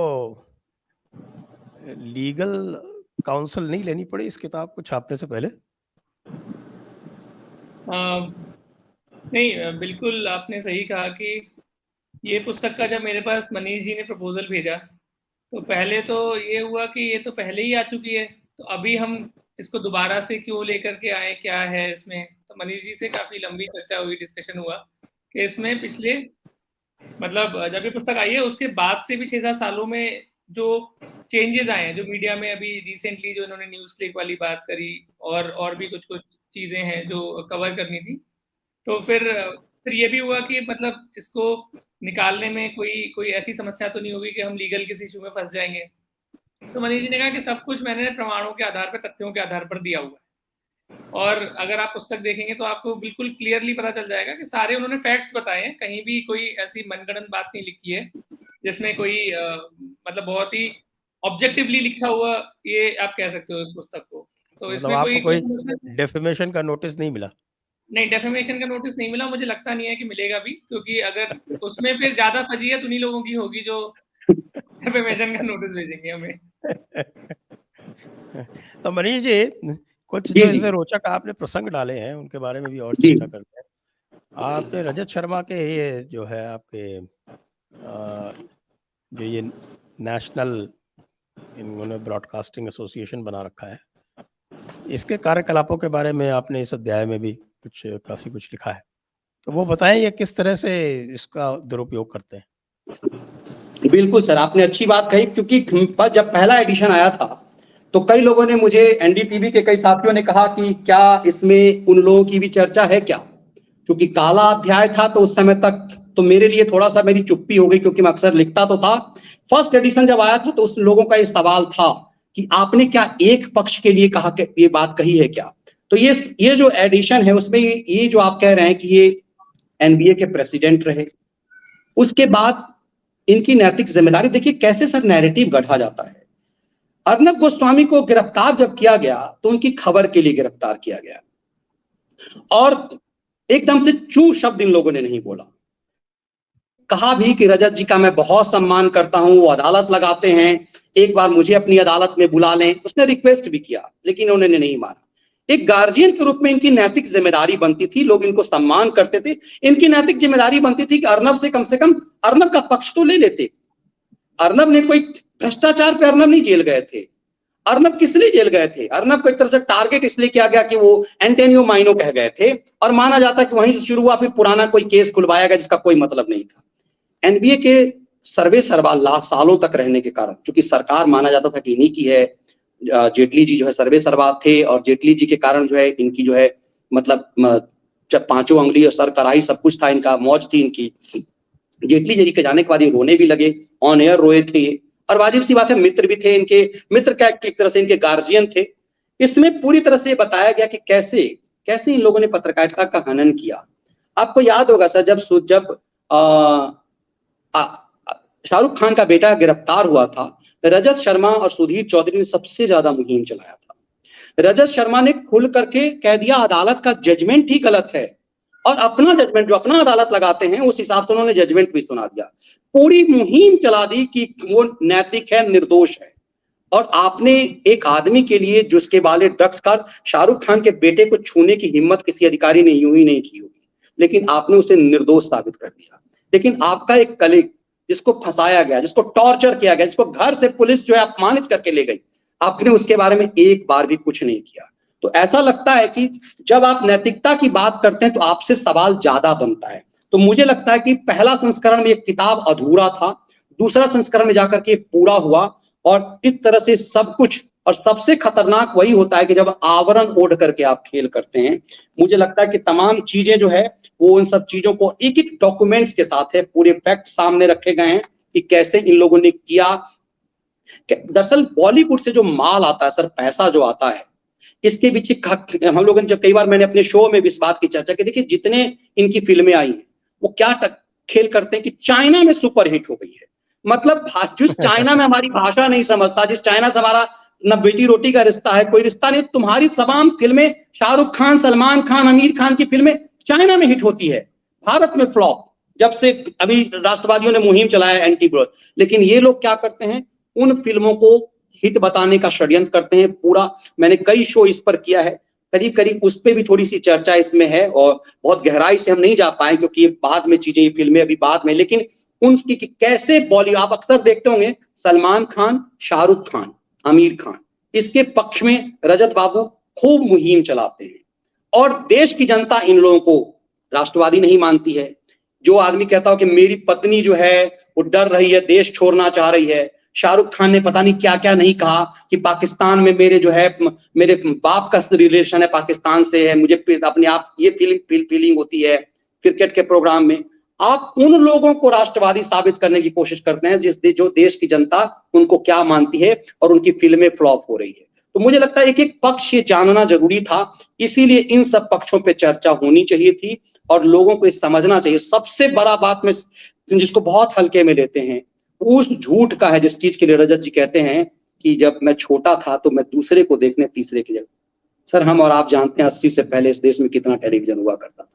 लीगल काउंसिल नहीं लेनी पड़ी इस किताब को छापने से पहले? नहीं, बिल्कुल आपने सही कहा कि ये पुस्तक का जब मेरे पास मनीष जी ने प्रपोजल भेजा, तो पहले तो ये हुआ कि ये तो पहले ही आ चुकी है, तो अभी हम इसको दोबारा से क्यों लेकर के आए, क्या है इसमें? तो मनीष जी से काफ़ी लंबी चर्चा हुई, डिस्कशन हुआ कि इसमें पिछले, मतलब जब ये पुस्तक आई है उसके बाद से भी 6-7 सालों में जो चेंजेस आए हैं, जो मीडिया में अभी रिसेंटली जो इन्होंने न्यूज़ क्लिक वाली बात करी, और भी कुछ चीज़ें हैं जो कवर करनी थी, तो फिर ये भी हुआ कि मतलब इसको निकालने में कोई ऐसी समस्या तो नहीं होगी कि हम लीगल किसी इशू में फंस जाएंगे। तो मनीष जी ने कहा कि सब कुछ मैंने प्रमाणों के आधार पर, तथ्यों के आधार पर दिया हुआ है, और अगर आप पुस्तक देखेंगे तो आपको बिल्कुल क्लियरली पता चल जाएगा कि सारे उन्होंने फैक्ट्स बताए हैं, कहीं भी कोई ऐसी मनगढ़ंत बात नहीं लिखी है जिसमें कोई मतलब बहुत ही ऑब्जेक्टिवली लिखा हुआ, ये आप कह सकते हो इस पुस्तक को। तो इसमें आपको कोई डेफेमेशन का नोटिस नहीं मिला? नहीं, डेफेमेशन का नोटिस नहीं मिला, मुझे लगता नहीं है कि मिलेगा भी, क्योंकि अगर उसमें फिर ज्यादा फजीयत उन्हीं लोगों की होगी जो डेफेमेशन का नोटिस भेजेंगे हमें। तो मनीष जी, कुछ जो इसमें रोचक आपने प्रसंग डाले हैं उनके बारे में भी और चर्चा करते हैं। आपने रजत शर्मा के ये जो है आपके जो ये नेशनल इन्होंने ब्रॉडकास्टिंग एसोसिएशन बना रखा है, इसके कार्यकलापों के बारे में आपने इस अध्याय में भी काफी कुछ लिखा है, तो वो बताएं ये किस तरह से इसका दुरुपयोग करते हैं। बिल्कुल सर, आपने अच्छी बात कही, क्योंकि जब पहला एडिशन आया था तो कई लोगों ने, मुझे एनडीटीवी के कई साथियों ने कहा कि क्या इसमें उन लोगों की भी चर्चा है क्या, क्योंकि काला अध्याय था, तो उस समय तक तो मेरे लिए थोड़ा सा मेरी चुप्पी हो गई, क्योंकि मैं अक्सर लिखता तो था। फर्स्ट एडिशन जब आया था तो उस लोगों का ये सवाल था कि आपने क्या एक पक्ष के लिए कहा, ये बात कही है क्या? तो ये जो एडिशन है उसमें ये जो आप कह रहे हैं कि ये एनबीए के प्रेसिडेंट रहे, उसके बाद इनकी नैतिक जिम्मेदारी, देखिए कैसे सर नैरेटिव गढ़ा जाता है। अर्नब गोस्वामी को गिरफ्तार जब किया गया तो उनकी खबर के लिए गिरफ्तार किया गया, और एकदम से चू शब्द इन लोगों ने नहीं बोला। कहा भी कि रजत जी का मैं बहुत सम्मान करता हूं, वो अदालत लगाते हैं, एक बार मुझे अपनी अदालत में बुला लें, उसने रिक्वेस्ट भी किया, लेकिन उन्होंने नहीं माना। एक गार्जियन के रूप में इनकी नैतिक जिम्मेदारी बनती थी, लोग इनको सम्मान करते थे, इनकी नैतिक जिम्मेदारी बनती थी कि अर्नब से कम अर्नब का पक्ष तो ले लेते। अर्नब ने कोई भ्रष्टाचार पे अर्नब नहीं जेल गए थे। अर्नब किस लिए जेल गए थे? अर्नब को एक तरह से टारगेट इसलिए किया गया कि वो एंटोनियो माइनो कह गए थे, और माना जाता कि वहीं से शुरू हुआ, फिर पुराना कोई केस खुलवाया गया जिसका कोई मतलब नहीं था। एनबीए के सर्वे सर्वा सालों तक रहने के कारण, चूंकि सरकार माना जाता था कि इन्हीं की है, जेटली जी जो है सर्वे सर्वा थे, और जेटली जी के कारण जो है इनकी जो है मतलब जब पांचों उंगली और सर कराही सब कुछ था इनका, मौज थी इनकी। जेटली जी के जाने के बाद ये रोने भी लगे, ऑन एयर रोए थे ये, और वाजिब सी बात है मित्र भी थे इनके, मित्र क्या एक तरह से इनके गार्जियन थे। इसमें पूरी तरह से बताया गया कि कैसे कैसे इन लोगों ने पत्रकारिता का हनन किया। आपको याद होगा सर, जब शाहरुख खान का बेटा गिरफ्तार हुआ था, रजत शर्मा और सुधीर चौधरी ने सबसे ज्यादा मुहिम चलाया था। रजत शर्मा ने खुल करके कह दिया अदालत का जजमेंट ही गलत है, और अपना जजमेंट जो अपना अदालत लगाते हैं उस हिसाब से उन्होंने जजमेंट भी सुना दिया। पूरी मुहिम चला दी कि वो नैतिक है, निर्दोष है। और आपने एक आदमी के लिए जिसके वाले ड्रग्स का, शाहरुख खान के बेटे को छूने की हिम्मत किसी अधिकारी ने यूं ही नहीं की होगी, लेकिन आपने उसे निर्दोष साबित कर दिया। लेकिन आपका एक कलीग जिसको फंसाया गया, जिसको टॉर्चर किया गया, जिसको घर से पुलिस जो है अपमानित करके ले गई, आपने उसके बारे में एक बार भी कुछ नहीं किया। तो ऐसा लगता है कि जब आप नैतिकता की बात करते हैं तो आपसे सवाल ज्यादा बनता है। तो मुझे लगता है कि पहला संस्करण में एक किताब अधूरा था, दूसरा संस्करण में जाकर के पूरा हुआ, और इस तरह से सब कुछ। और सबसे खतरनाक वही होता है कि जब आवरण ओढ़ करके आप खेल करते हैं। मुझे लगता है कि तमाम चीजें जो है वो उन सब चीजों को एक एक डॉक्यूमेंट्स के साथ है, पूरे फैक्ट सामने रखे गए हैं कि कैसे इन लोगों ने किया। दरअसल बॉलीवुड से जो माल आता है सर, पैसा जो आता है, इसके पीछे हम लोगों ने जब कई बार मैंने अपने शो में भी इस बात की चर्चा की, देखिए जितने इनकी फिल्में आई हैं वो क्या खेल करते हैं कि चाइना में सुपरहिट हो गई है। मतलब जिस चाइना में हमारी भाषा नहीं समझता, जिस चाइना से हमारा न बेटी रोटी का रिश्ता है, कोई रिश्ता नहीं, तुम्हारी तमाम फिल्में, शाहरुख खान, सलमान खान, आमिर खान की फिल्में चाइना में हिट होती है, भारत में फ्लॉप। जब से अभी राष्ट्रवादियों ने मुहिम चलाया एंटी ब्रो, लेकिन ये लोग क्या करते हैं, उन फिल्मों को हिट बताने का षड्यंत्र करते हैं पूरा। मैंने कई शो इस पर किया है, करीब करीब उस पर भी थोड़ी सी चर्चा इसमें है, और बहुत गहराई से हम नहीं जा पाए क्योंकि ये बाद में चीजें, ये फिल्में अभी बाद में। लेकिन उनकी कैसे बॉलीवुड आप अक्सर देखते होंगे, सलमान खान, शाहरुख खान, आमिर खान, इसके पक्ष में रजत बाबू खूब मुहिम चलाते हैं। और देश की जनता इन लोगों को राष्ट्रवादी नहीं मानती है। जो आदमी कहता हो कि मेरी पत्नी जो है वो डर रही है, देश छोड़ना चाह रही है, शाहरुख खान ने पता नहीं क्या क्या नहीं कहा कि पाकिस्तान में मेरे जो है, मेरे बाप का रिलेशन है पाकिस्तान से है, मुझे अपने आप ये फीलिंग होती है क्रिकेट के प्रोग्राम में। आप उन लोगों को राष्ट्रवादी साबित करने की कोशिश करते हैं जो देश की जनता उनको क्या मानती है, और उनकी फिल्में फ्लॉप हो रही है। तो मुझे लगता है एक एक पक्ष ये जानना जरूरी था, इसीलिए इन सब पक्षों पे चर्चा होनी चाहिए थी और लोगों को ये समझना चाहिए। सबसे बड़ा बात में जिसको बहुत हल्के में लेते हैं उस झूठ का है, जिस चीज के लिए रजत जी कहते हैं कि जब मैं छोटा था तो मैं दूसरे को देखने तीसरे की जगह। सर हम और आप जानते हैं 80 से पहले इस देश में कितना टेलीविजन हुआ करता था,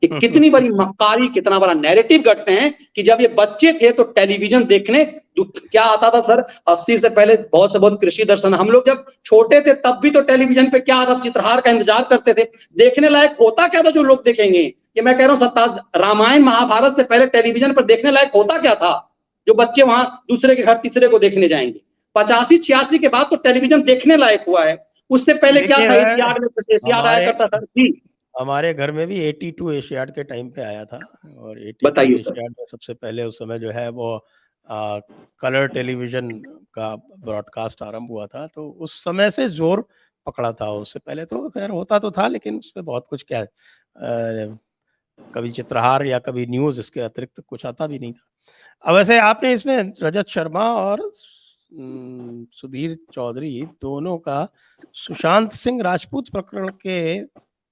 कितनी बड़ी मक्कारी, कितना बड़ा नैरेटिव गढ़ते हैं कि जब ये बच्चे थे तो टेलीविजन देखने क्या आता था सर। 80 से पहले बहुत से बहुत कृषि दर्शन, हम लोग जब छोटे थे तब भी तो टेलीविजन पे क्या आता, चित्रहार का इंतजार करते थे। देखने लायक होता क्या था जो लोग देखेंगे, ये मैं कह रहा हूँ रामायण महाभारत से पहले टेलीविजन पर देखने लायक होता क्या था जो बच्चे वहां दूसरे के घर तीसरे को देखने जाएंगे। 85-86 के बाद तो टेलीविजन देखने लायक हुआ है, उससे पहले क्या था, एशियाड आया करता था जी। हमारे घर में भी 82 एशियाड के टाइम पे आया था, और 82 एशियाड में सबसे पहले उस समय जो है वो कलर टेलीविजन का ब्रॉडकास्ट आरंभ हुआ था, तो उस समय से जोर पकड़ा था। उससे पहले तो खैर होता तो था, लेकिन उसमें बहुत कुछ क्या कभी चित्रहार या कभी न्यूज़, इसके अतिरिक्त कुछ आता भी नहीं था। अब वैसे आपने इसमें रजत शर्मा और सुधीर चौधरी दोनों का सुशांत सिंह राजपूत प्रकरण के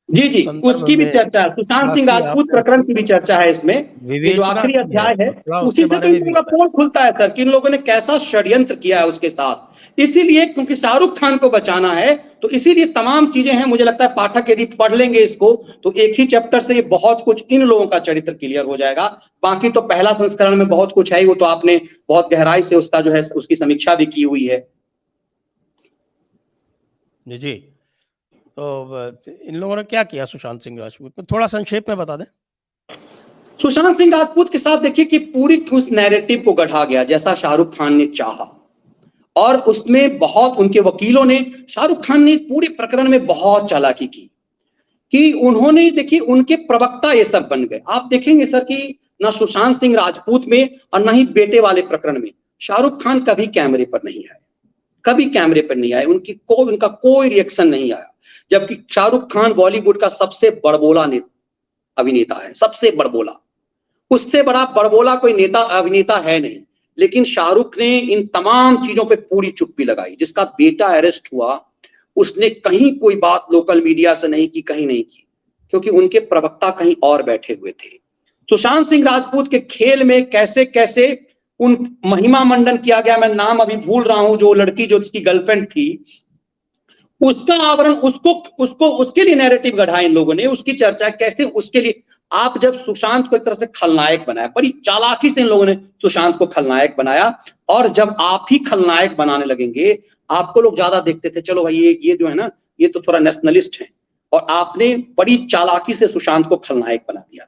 जी उसकी भी चर्चा है, सुशांत सिंह राजपूत प्रकरण की भी चर्चा है इसमें। ये जो आखिरी अध्याय है उसी से तो इन लोगों का पोल खुलता है सर कि इन लोगों ने कैसा षड्यंत्र किया है उसके साथ। इसीलिए क्योंकि शाहरुख खान को बचाना है तो इसीलिए तमाम चीजें हैं। मुझे लगता है पाठक यदि पढ़ लेंगे इसको तो एक ही चैप्टर से ये बहुत कुछ इन लोगों का चरित्र क्लियर हो जाएगा। बाकी तो पहला संस्करण में बहुत कुछ है, वो तो आपने बहुत गहराई से उसका जो है उसकी समीक्षा भी की हुई है। जी, तो इन लोगों ने क्या किया सुशांत सिंह राजपूत में, थोड़ा संक्षेप में बता दें। सुशांत सिंह राजपूत के साथ देखिए कि पूरी उस नैरेटिव को गढ़ा गया जैसा शाहरुख खान ने चाहा, और उसमें बहुत उनके वकीलों ने, शाहरुख खान ने पूरे प्रकरण में बहुत चालाकी की कि उन्होंने देखिए उनके प्रवक्ता ये सब बन गए। आप देखेंगे सर कि ना सुशांत सिंह राजपूत में और ना ही बेटे वाले प्रकरण में शाहरुख खान कभी कैमरे पर नहीं आए, कभी कैमरे पर नहीं आए, उनका कोई रिएक्शन नहीं आया। जबकि शाहरुख खान बॉलीवुड का सबसे बड़बोला अभिनेता है, सबसे बड़बोला। उससे बड़ा बड़बोला कोई नेता अभिनेता है नहीं। लेकिन शाहरुख ने इन तमाम चीजों पे पूरी चुप्पी लगाई। जिसका बेटा अरेस्ट हुआ, उसने कहीं कोई बात लोकल मीडिया से नहीं की, कहीं नहीं की, क्योंकि उनके प्रवक्ता कहीं और बैठे हुए थे। सुशांत सिंह राजपूत के खेल में कैसे कैसे उन महिमा मंडन किया गया, मैं नाम अभी भूल रहा हूं, जो लड़की जो उसकी गर्लफ्रेंड थी, उसका आवरण, उसको उसके लिए नैरेटिव गढ़ा इन लोगों ने, उसकी चर्चा कैसे उसके लिए। आप जब सुशांत को एक तरह से खलनायक बनाया, बड़ी चालाकी से इन लोगों ने सुशांत को खलनायक बनाया, और जब आप ही खलनायक बनाने लगेंगे, आपको लोग ज्यादा देखते थे, चलो भाई ये जो है ना, ये तो थोड़ा नेशनलिस्ट है, और आपने बड़ी चालाकी से सुशांत को खलनायक बना दिया।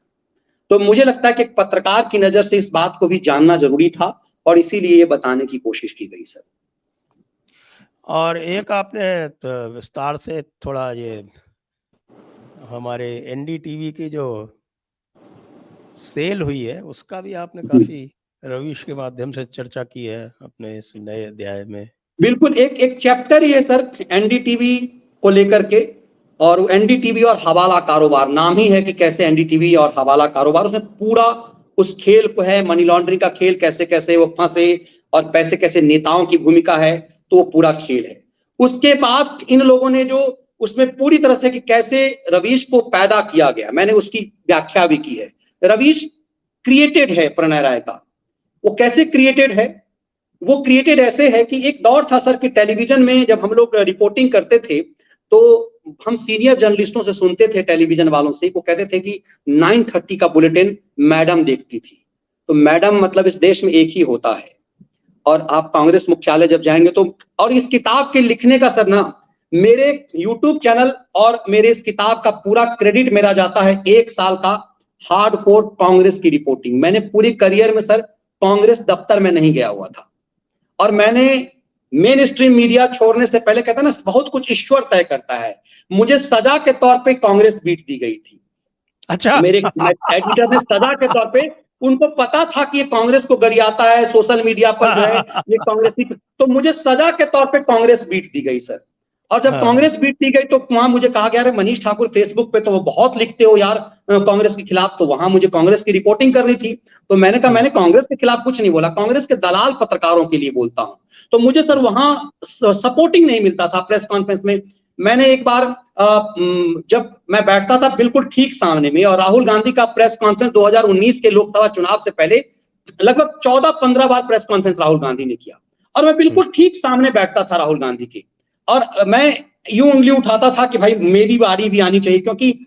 तो मुझे लगता है कि एक पत्रकार की नजर से इस बात को भी जानना जरूरी था, और इसीलिए ये बताने की कोशिश की गई सर। और एक आपने विस्तार से थोड़ा ये हमारे एनडीटीवी की जो सेल हुई है उसका भी आपने काफी रवीश के माध्यम से चर्चा की है अपने इस नए अध्याय में। बिल्कुल, एक चैप्टर ही है सर एनडीटीवी को लेकर के, और एनडीटीवी और हवाला कारोबार, नाम ही है कि कैसे एनडीटीवी और हवाला कारोबार, उसमें पूरा उस खेल को है, मनी लॉन्ड्रिंग का खेल, कैसे कैसे वो फंसे और पैसे कैसे नेताओं की भूमिका है, तो वो पूरा खेल है। उसके बाद इन लोगों ने जो उसमें पूरी तरह से कि कैसे रवीश को पैदा किया गया, मैंने उसकी व्याख्या भी की है। रवीश क्रिएटेड है प्रणय राय का। वो कैसे क्रिएटेड है? वो क्रिएटेड ऐसे है कि एक दौर था सर कि टेलीविजन में जब हम लोग रिपोर्टिंग करते थे, तो हम सीनियर जर्नलिस्टों से सुनते थे, टेलीविजन वालों से, वो कहते थे कि 9:30 का बुलेटिन मैडम देखती थी। तो मैडम मतलब इस देश में एक ही होता है। और आप कांग्रेस मुख्यालय जब जाएंगे तो, और इस किताब के लिखने का सर ना, मेरे यूट्यूब चैनल और मेरे इस किताब का पूरा क्रेडिट मेरा जाता है 1 साल का हार्डकोर कांग्रेस की रिपोर्टिंग। मैंने पूरी करियर में सर कांग्रेस दफ्तर में नहीं गया हुआ था, और मैंने मेन स्ट्रीम मीडिया छोड़ने से पहले, कहता ना बहुत कुछ ईश्वर तय करता है, मुझे सजा के तौर पे कांग्रेस बीट दी गई थी। अच्छा। मेरे एडिटर ने सजा के तौर पे, उनको पता था कि ये कांग्रेस को गरियाता है सोशल मीडिया पर जो है ये कांग्रेस की, तो मुझे सजा के तौर पे कांग्रेस बीट दी गई सर। और जब कांग्रेस बीट दी गई तो वहां मुझे कहा गया, अरे मनीष ठाकुर फेसबुक पे तो वो बहुत लिखते हो यार कांग्रेस के खिलाफ, तो वहां मुझे कांग्रेस की रिपोर्टिंग करनी थी। तो मैंने कहा मैंने कांग्रेस के खिलाफ कुछ नहीं बोला, कांग्रेस के दलाल पत्रकारों के लिए बोलता हूं। तो मुझे सर वहां सपोर्टिंग नहीं मिलता था प्रेस कॉन्फ्रेंस में। मैंने एक बार जब मैं बैठता था बिल्कुल ठीक सामने में, और राहुल गांधी का प्रेस कॉन्फ्रेंस 2019 के लोकसभा चुनाव से पहले लगभग 14-15 बार प्रेस कॉन्फ्रेंस राहुल गांधी ने किया, और मैं बिल्कुल ठीक सामने बैठता था राहुल गांधी के, और मैं यूं उंगली उठाता था कि भाई मेरी बारी भी आनी चाहिए, क्योंकि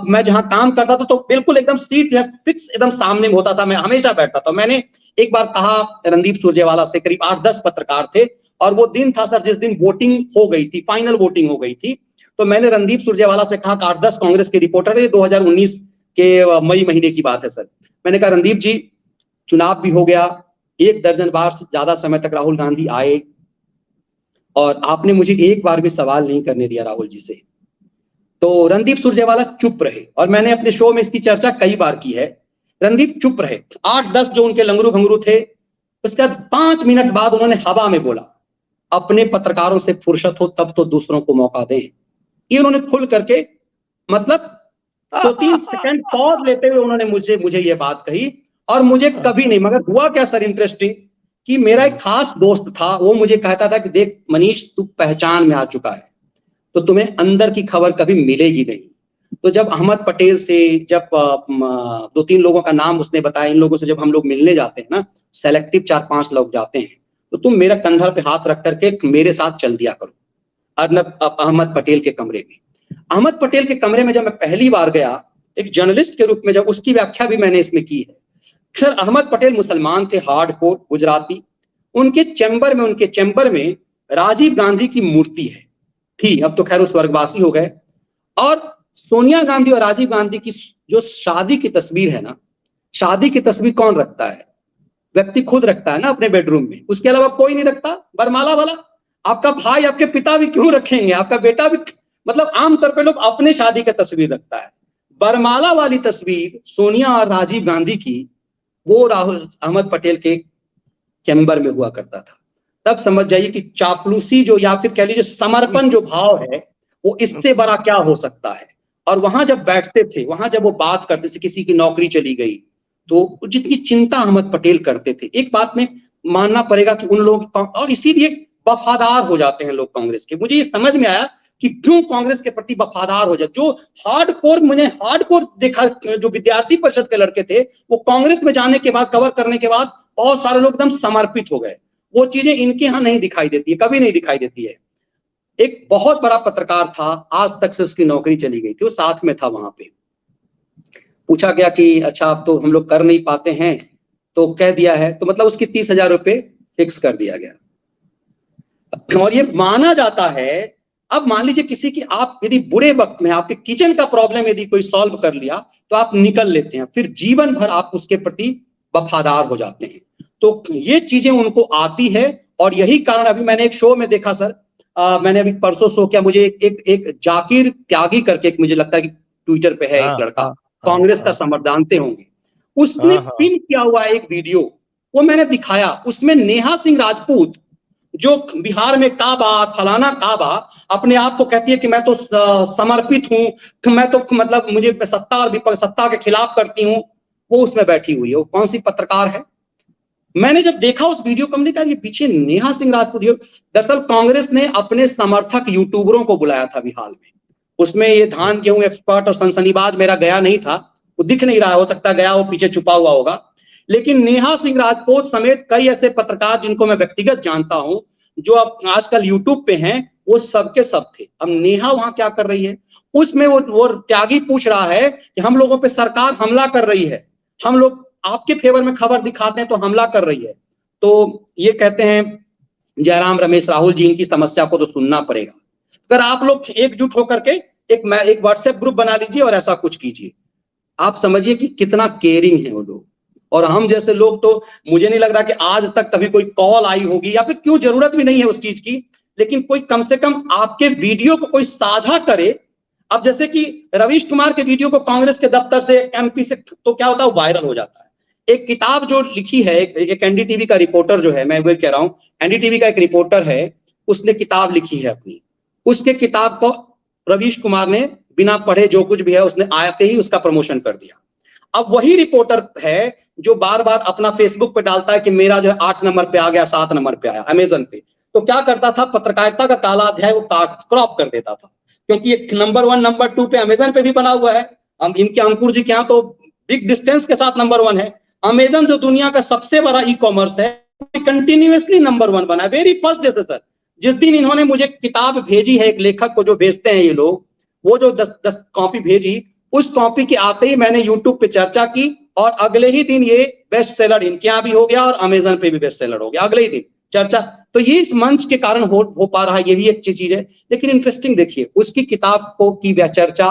मैं जहां काम करता था तो बिल्कुल एकदम सीट जो है फिक्स एकदम सामने में होता था, मैं हमेशा बैठता था। मैंने एक बार कहा रणदीप सुरजेवाला से, करीब 8-10 पत्रकार थे, और वो दिन था सर जिस दिन वोटिंग हो गई थी, फाइनल वोटिंग हो गई थी। तो मैंने रणदीप सुरजेवाला से कहा कि 8-10 कांग्रेस के रिपोर्टर है, 2019 के मई महीने की बात है सर। मैंने कहा रणदीप जी, चुनाव भी हो गया, 1 दर्जन बार से ज्यादा समय तक राहुल गांधी आए, और आपने मुझे एक बार भी सवाल नहीं करने दिया राहुल जी से। तो रणदीप सुरजेवाला चुप रहे, और मैंने अपने शो में इसकी चर्चा कई बार की है। रणदीप चुप रहे, 8-10 जो उनके लंगरू भंगरू थे, उसके बाद 5 मिनट बाद उन्होंने हवा में बोला, अपने पत्रकारों से फुर्सत हो तब तो दूसरों को मौका दें। ये उन्होंने खुल करके, मतलब 2-3 सेकंड पॉज लेते हुए उन्होंने मुझे ये बात कही, और मुझे कभी नहीं, मगर हुआ क्या सर इंटरेस्टिंग, कि मेरा एक खास दोस्त था, वो मुझे कहता था कि देख मनीष, तू पहचान में आ चुका है, तो तुम्हें अंदर की खबर कभी मिलेगी नहीं। तो जब अहमद पटेल से, जब 2-3 लोगों का नाम उसने बताया, इन लोगों से जब हम लोग मिलने जाते हैं ना, सेलेक्टिव 4-5 लोग जाते हैं, तो तुम मेरा कंधा पे हाथ रख करके मेरे साथ चल दिया करो अहमद पटेल के कमरे में। अहमद पटेल के कमरे में जब मैं पहली बार गया एक जर्नलिस्ट के रूप में, जब उसकी व्याख्या भी मैंने इसमें की है। सर अहमद पटेल मुसलमान थे, हार्डकोर गुजराती। उनके चैम्बर में राजीव गांधी की मूर्ति है, थी, अब तो खैर वो स्वर्गवासी हो गए। और सोनिया गांधी और राजीव गांधी की जो शादी की तस्वीर है ना, शादी की तस्वीर कौन रखता है? व्यक्ति खुद रखता है ना अपने बेडरूम में, उसके अलावा कोई नहीं रखता। बरमाला वाला आपका भाई, आपके पिता भी क्यों रखेंगे, आपका बेटा भी, मतलब आमतौर पर लोग अपने शादी का तस्वीर रखता है। बरमाला वाली तस्वीर सोनिया और राजीव गांधी की, वो राहुल अहमद पटेल के चैम्बर में हुआ करता था। तब समझ जाइए कि चापलूसी जो, या फिर कह लीजिए समर्पण जो भाव है, वो इससे बड़ा क्या हो सकता है। और वहां जब बैठते थे, वहां जब वो बात करते थे, किसी की नौकरी चली गई तो जितनी चिंता अहमद पटेल करते थे, एक बात में मानना पड़ेगा कि उन लोग, और इसीलिए वफादार हो जाते हैं लोग कांग्रेस के। मुझे ये समझ में आया कि क्यों कांग्रेस के प्रति वफादार हो जाए। जो मैंने हार्डकोर देखा, जो विद्यार्थी परिषद के लड़के थे, वो कांग्रेस में जाने के बाद, कवर करने के बाद बहुत सारे लोग एकदम समर्पित हो गए। वो चीजें इनके यहाँ नहीं दिखाई देती है, कभी नहीं दिखाई देती है। एक बहुत बड़ा पत्रकार था, आज तक से उसकी नौकरी चली गई थी, वो साथ में था वहां पे। पूछा गया कि अच्छा अब तो हम लोग कर नहीं पाते हैं, तो कह दिया है, तो मतलब उसकी 30,000 रुपये फिक्स कर दिया गया। और ये माना जाता है, अब मान लीजिए किसी की, आप यदि बुरे वक्त में आपके किचन का प्रॉब्लम यदि कोई सॉल्व कर लिया तो आप निकल लेते हैं, फिर जीवन भर आप उसके प्रति वफादार हो जाते हैं। तो ये चीजें उनको आती है, और यही कारण, अभी मैंने एक शो में देखा सर, मैंने अभी परसों शो किया, मुझे एक जाकिर त्यागी करके, एक मुझे लगता है कि ट्विटर पे है एक लड़का, कांग्रेस का समर्थानते होंगे, उसने पिन किया हुआ एक वीडियो, वो मैंने दिखाया। उसमें नेहा सिंह राजपूत, जो बिहार में काबा फलाना काबा अपने आप को कहती है कि मैं तो समर्पित हूं, मैं तो मतलब मुझे सत्ता और विपक्ष, सत्ता के खिलाफ करती हूं, वो उसमें बैठी हुई है। वो कौन सी पत्रकार है? मैंने जब देखा उस वीडियो को, हमने कहा ये पीछे नेहा सिंह राजपूत। दरअसल कांग्रेस ने अपने समर्थक यूट्यूबरों को बुलाया था बिहार में, उसमें ये धान गेहूं एक्सपर्ट और सनसनीबाज मेरा गया नहीं था, वो दिख नहीं रहा, हो सकता गया वो पीछे छुपा हुआ होगा। लेकिन नेहा सिंह राजपूत समेत कई ऐसे पत्रकार जिनको मैं व्यक्तिगत जानता हूं, जो अब आजकल यूट्यूब पे हैं, वो सबके सब थे। अब नेहा वहां क्या कर रही है, उसमें वो त्यागी पूछ रहा है कि हम लोगों पे सरकार हमला कर रही है, हम लोग आपके फेवर में खबर दिखाते हैं तो हमला कर रही है। तो ये कहते हैं जयराम रमेश राहुल जी, इनकी समस्या को तो सुनना पड़ेगा। अगर आप लोग एकजुट होकर के एक व्हाट्सएप ग्रुप बना लीजिए और ऐसा कुछ कीजिए, आप समझिए कि कितना केयरिंग है वो लोग। और हम जैसे लोग तो, मुझे नहीं लग रहा कि आज तक कभी कोई कॉल आई होगी, या फिर क्यों, जरूरत भी नहीं है उस चीज की, लेकिन कोई कम से कम आपके वीडियो को कोई साझा करे। अब जैसे कि रवीश कुमार के वीडियो को कांग्रेस के दफ्तर से, एमपी से, तो क्या होता है, वायरल हो जाता है। एक किताब जो लिखी है, एक एनडीटीवी का रिपोर्टर जो है, मैं वही कह रहा हूं, एनडीटीवी का एक रिपोर्टर है, उसने किताब लिखी है अपनी, उसके किताब को रवीश कुमार ने बिना पढ़े, जो कुछ भी है उसने आते ही उसका प्रमोशन कर दिया। अब वही रिपोर्टर है जो बार बार अपना फेसबुक पे डालता है कि मेरा जो है 8 नंबर पे आ गया, 7 नंबर पे आया अमेजन पे। तो क्या करता था, पत्रकारिता का काला अध्याय वो क्रॉप कर देता था, क्योंकि एक नंबर 1 नंबर 2 पे अमेजन पे भी बना हुआ है। इनके अंकुर जी के यहाँ तो बिग डिस्टेंस के साथ नंबर 1 है। अमेजन जो दुनिया का सबसे बड़ा ई कॉमर्स है, कंटिन्यूअसली नंबर 1 बना है, वेरी फर्स्ट डे से सर। जिस दिन इन्होंने मुझे किताब भेजी है, एक लेखक को जो भेजते हैं ये लोग, वो जो 10 कॉपी भेजी, उस कॉपी के आते ही मैंने यूट्यूब पे चर्चा की, और अगले ही दिन ये बेस्ट सेलर इनके यहाँ भी हो गया और अमेजन पे भी बेस्ट सेलर हो गया, अगले ही दिन चर्चा। तो ये इस मंच के कारण हो पा रहा है, ये भी एक चीज है। लेकिन इंटरेस्टिंग देखिए, उसकी किताब को की चर्चा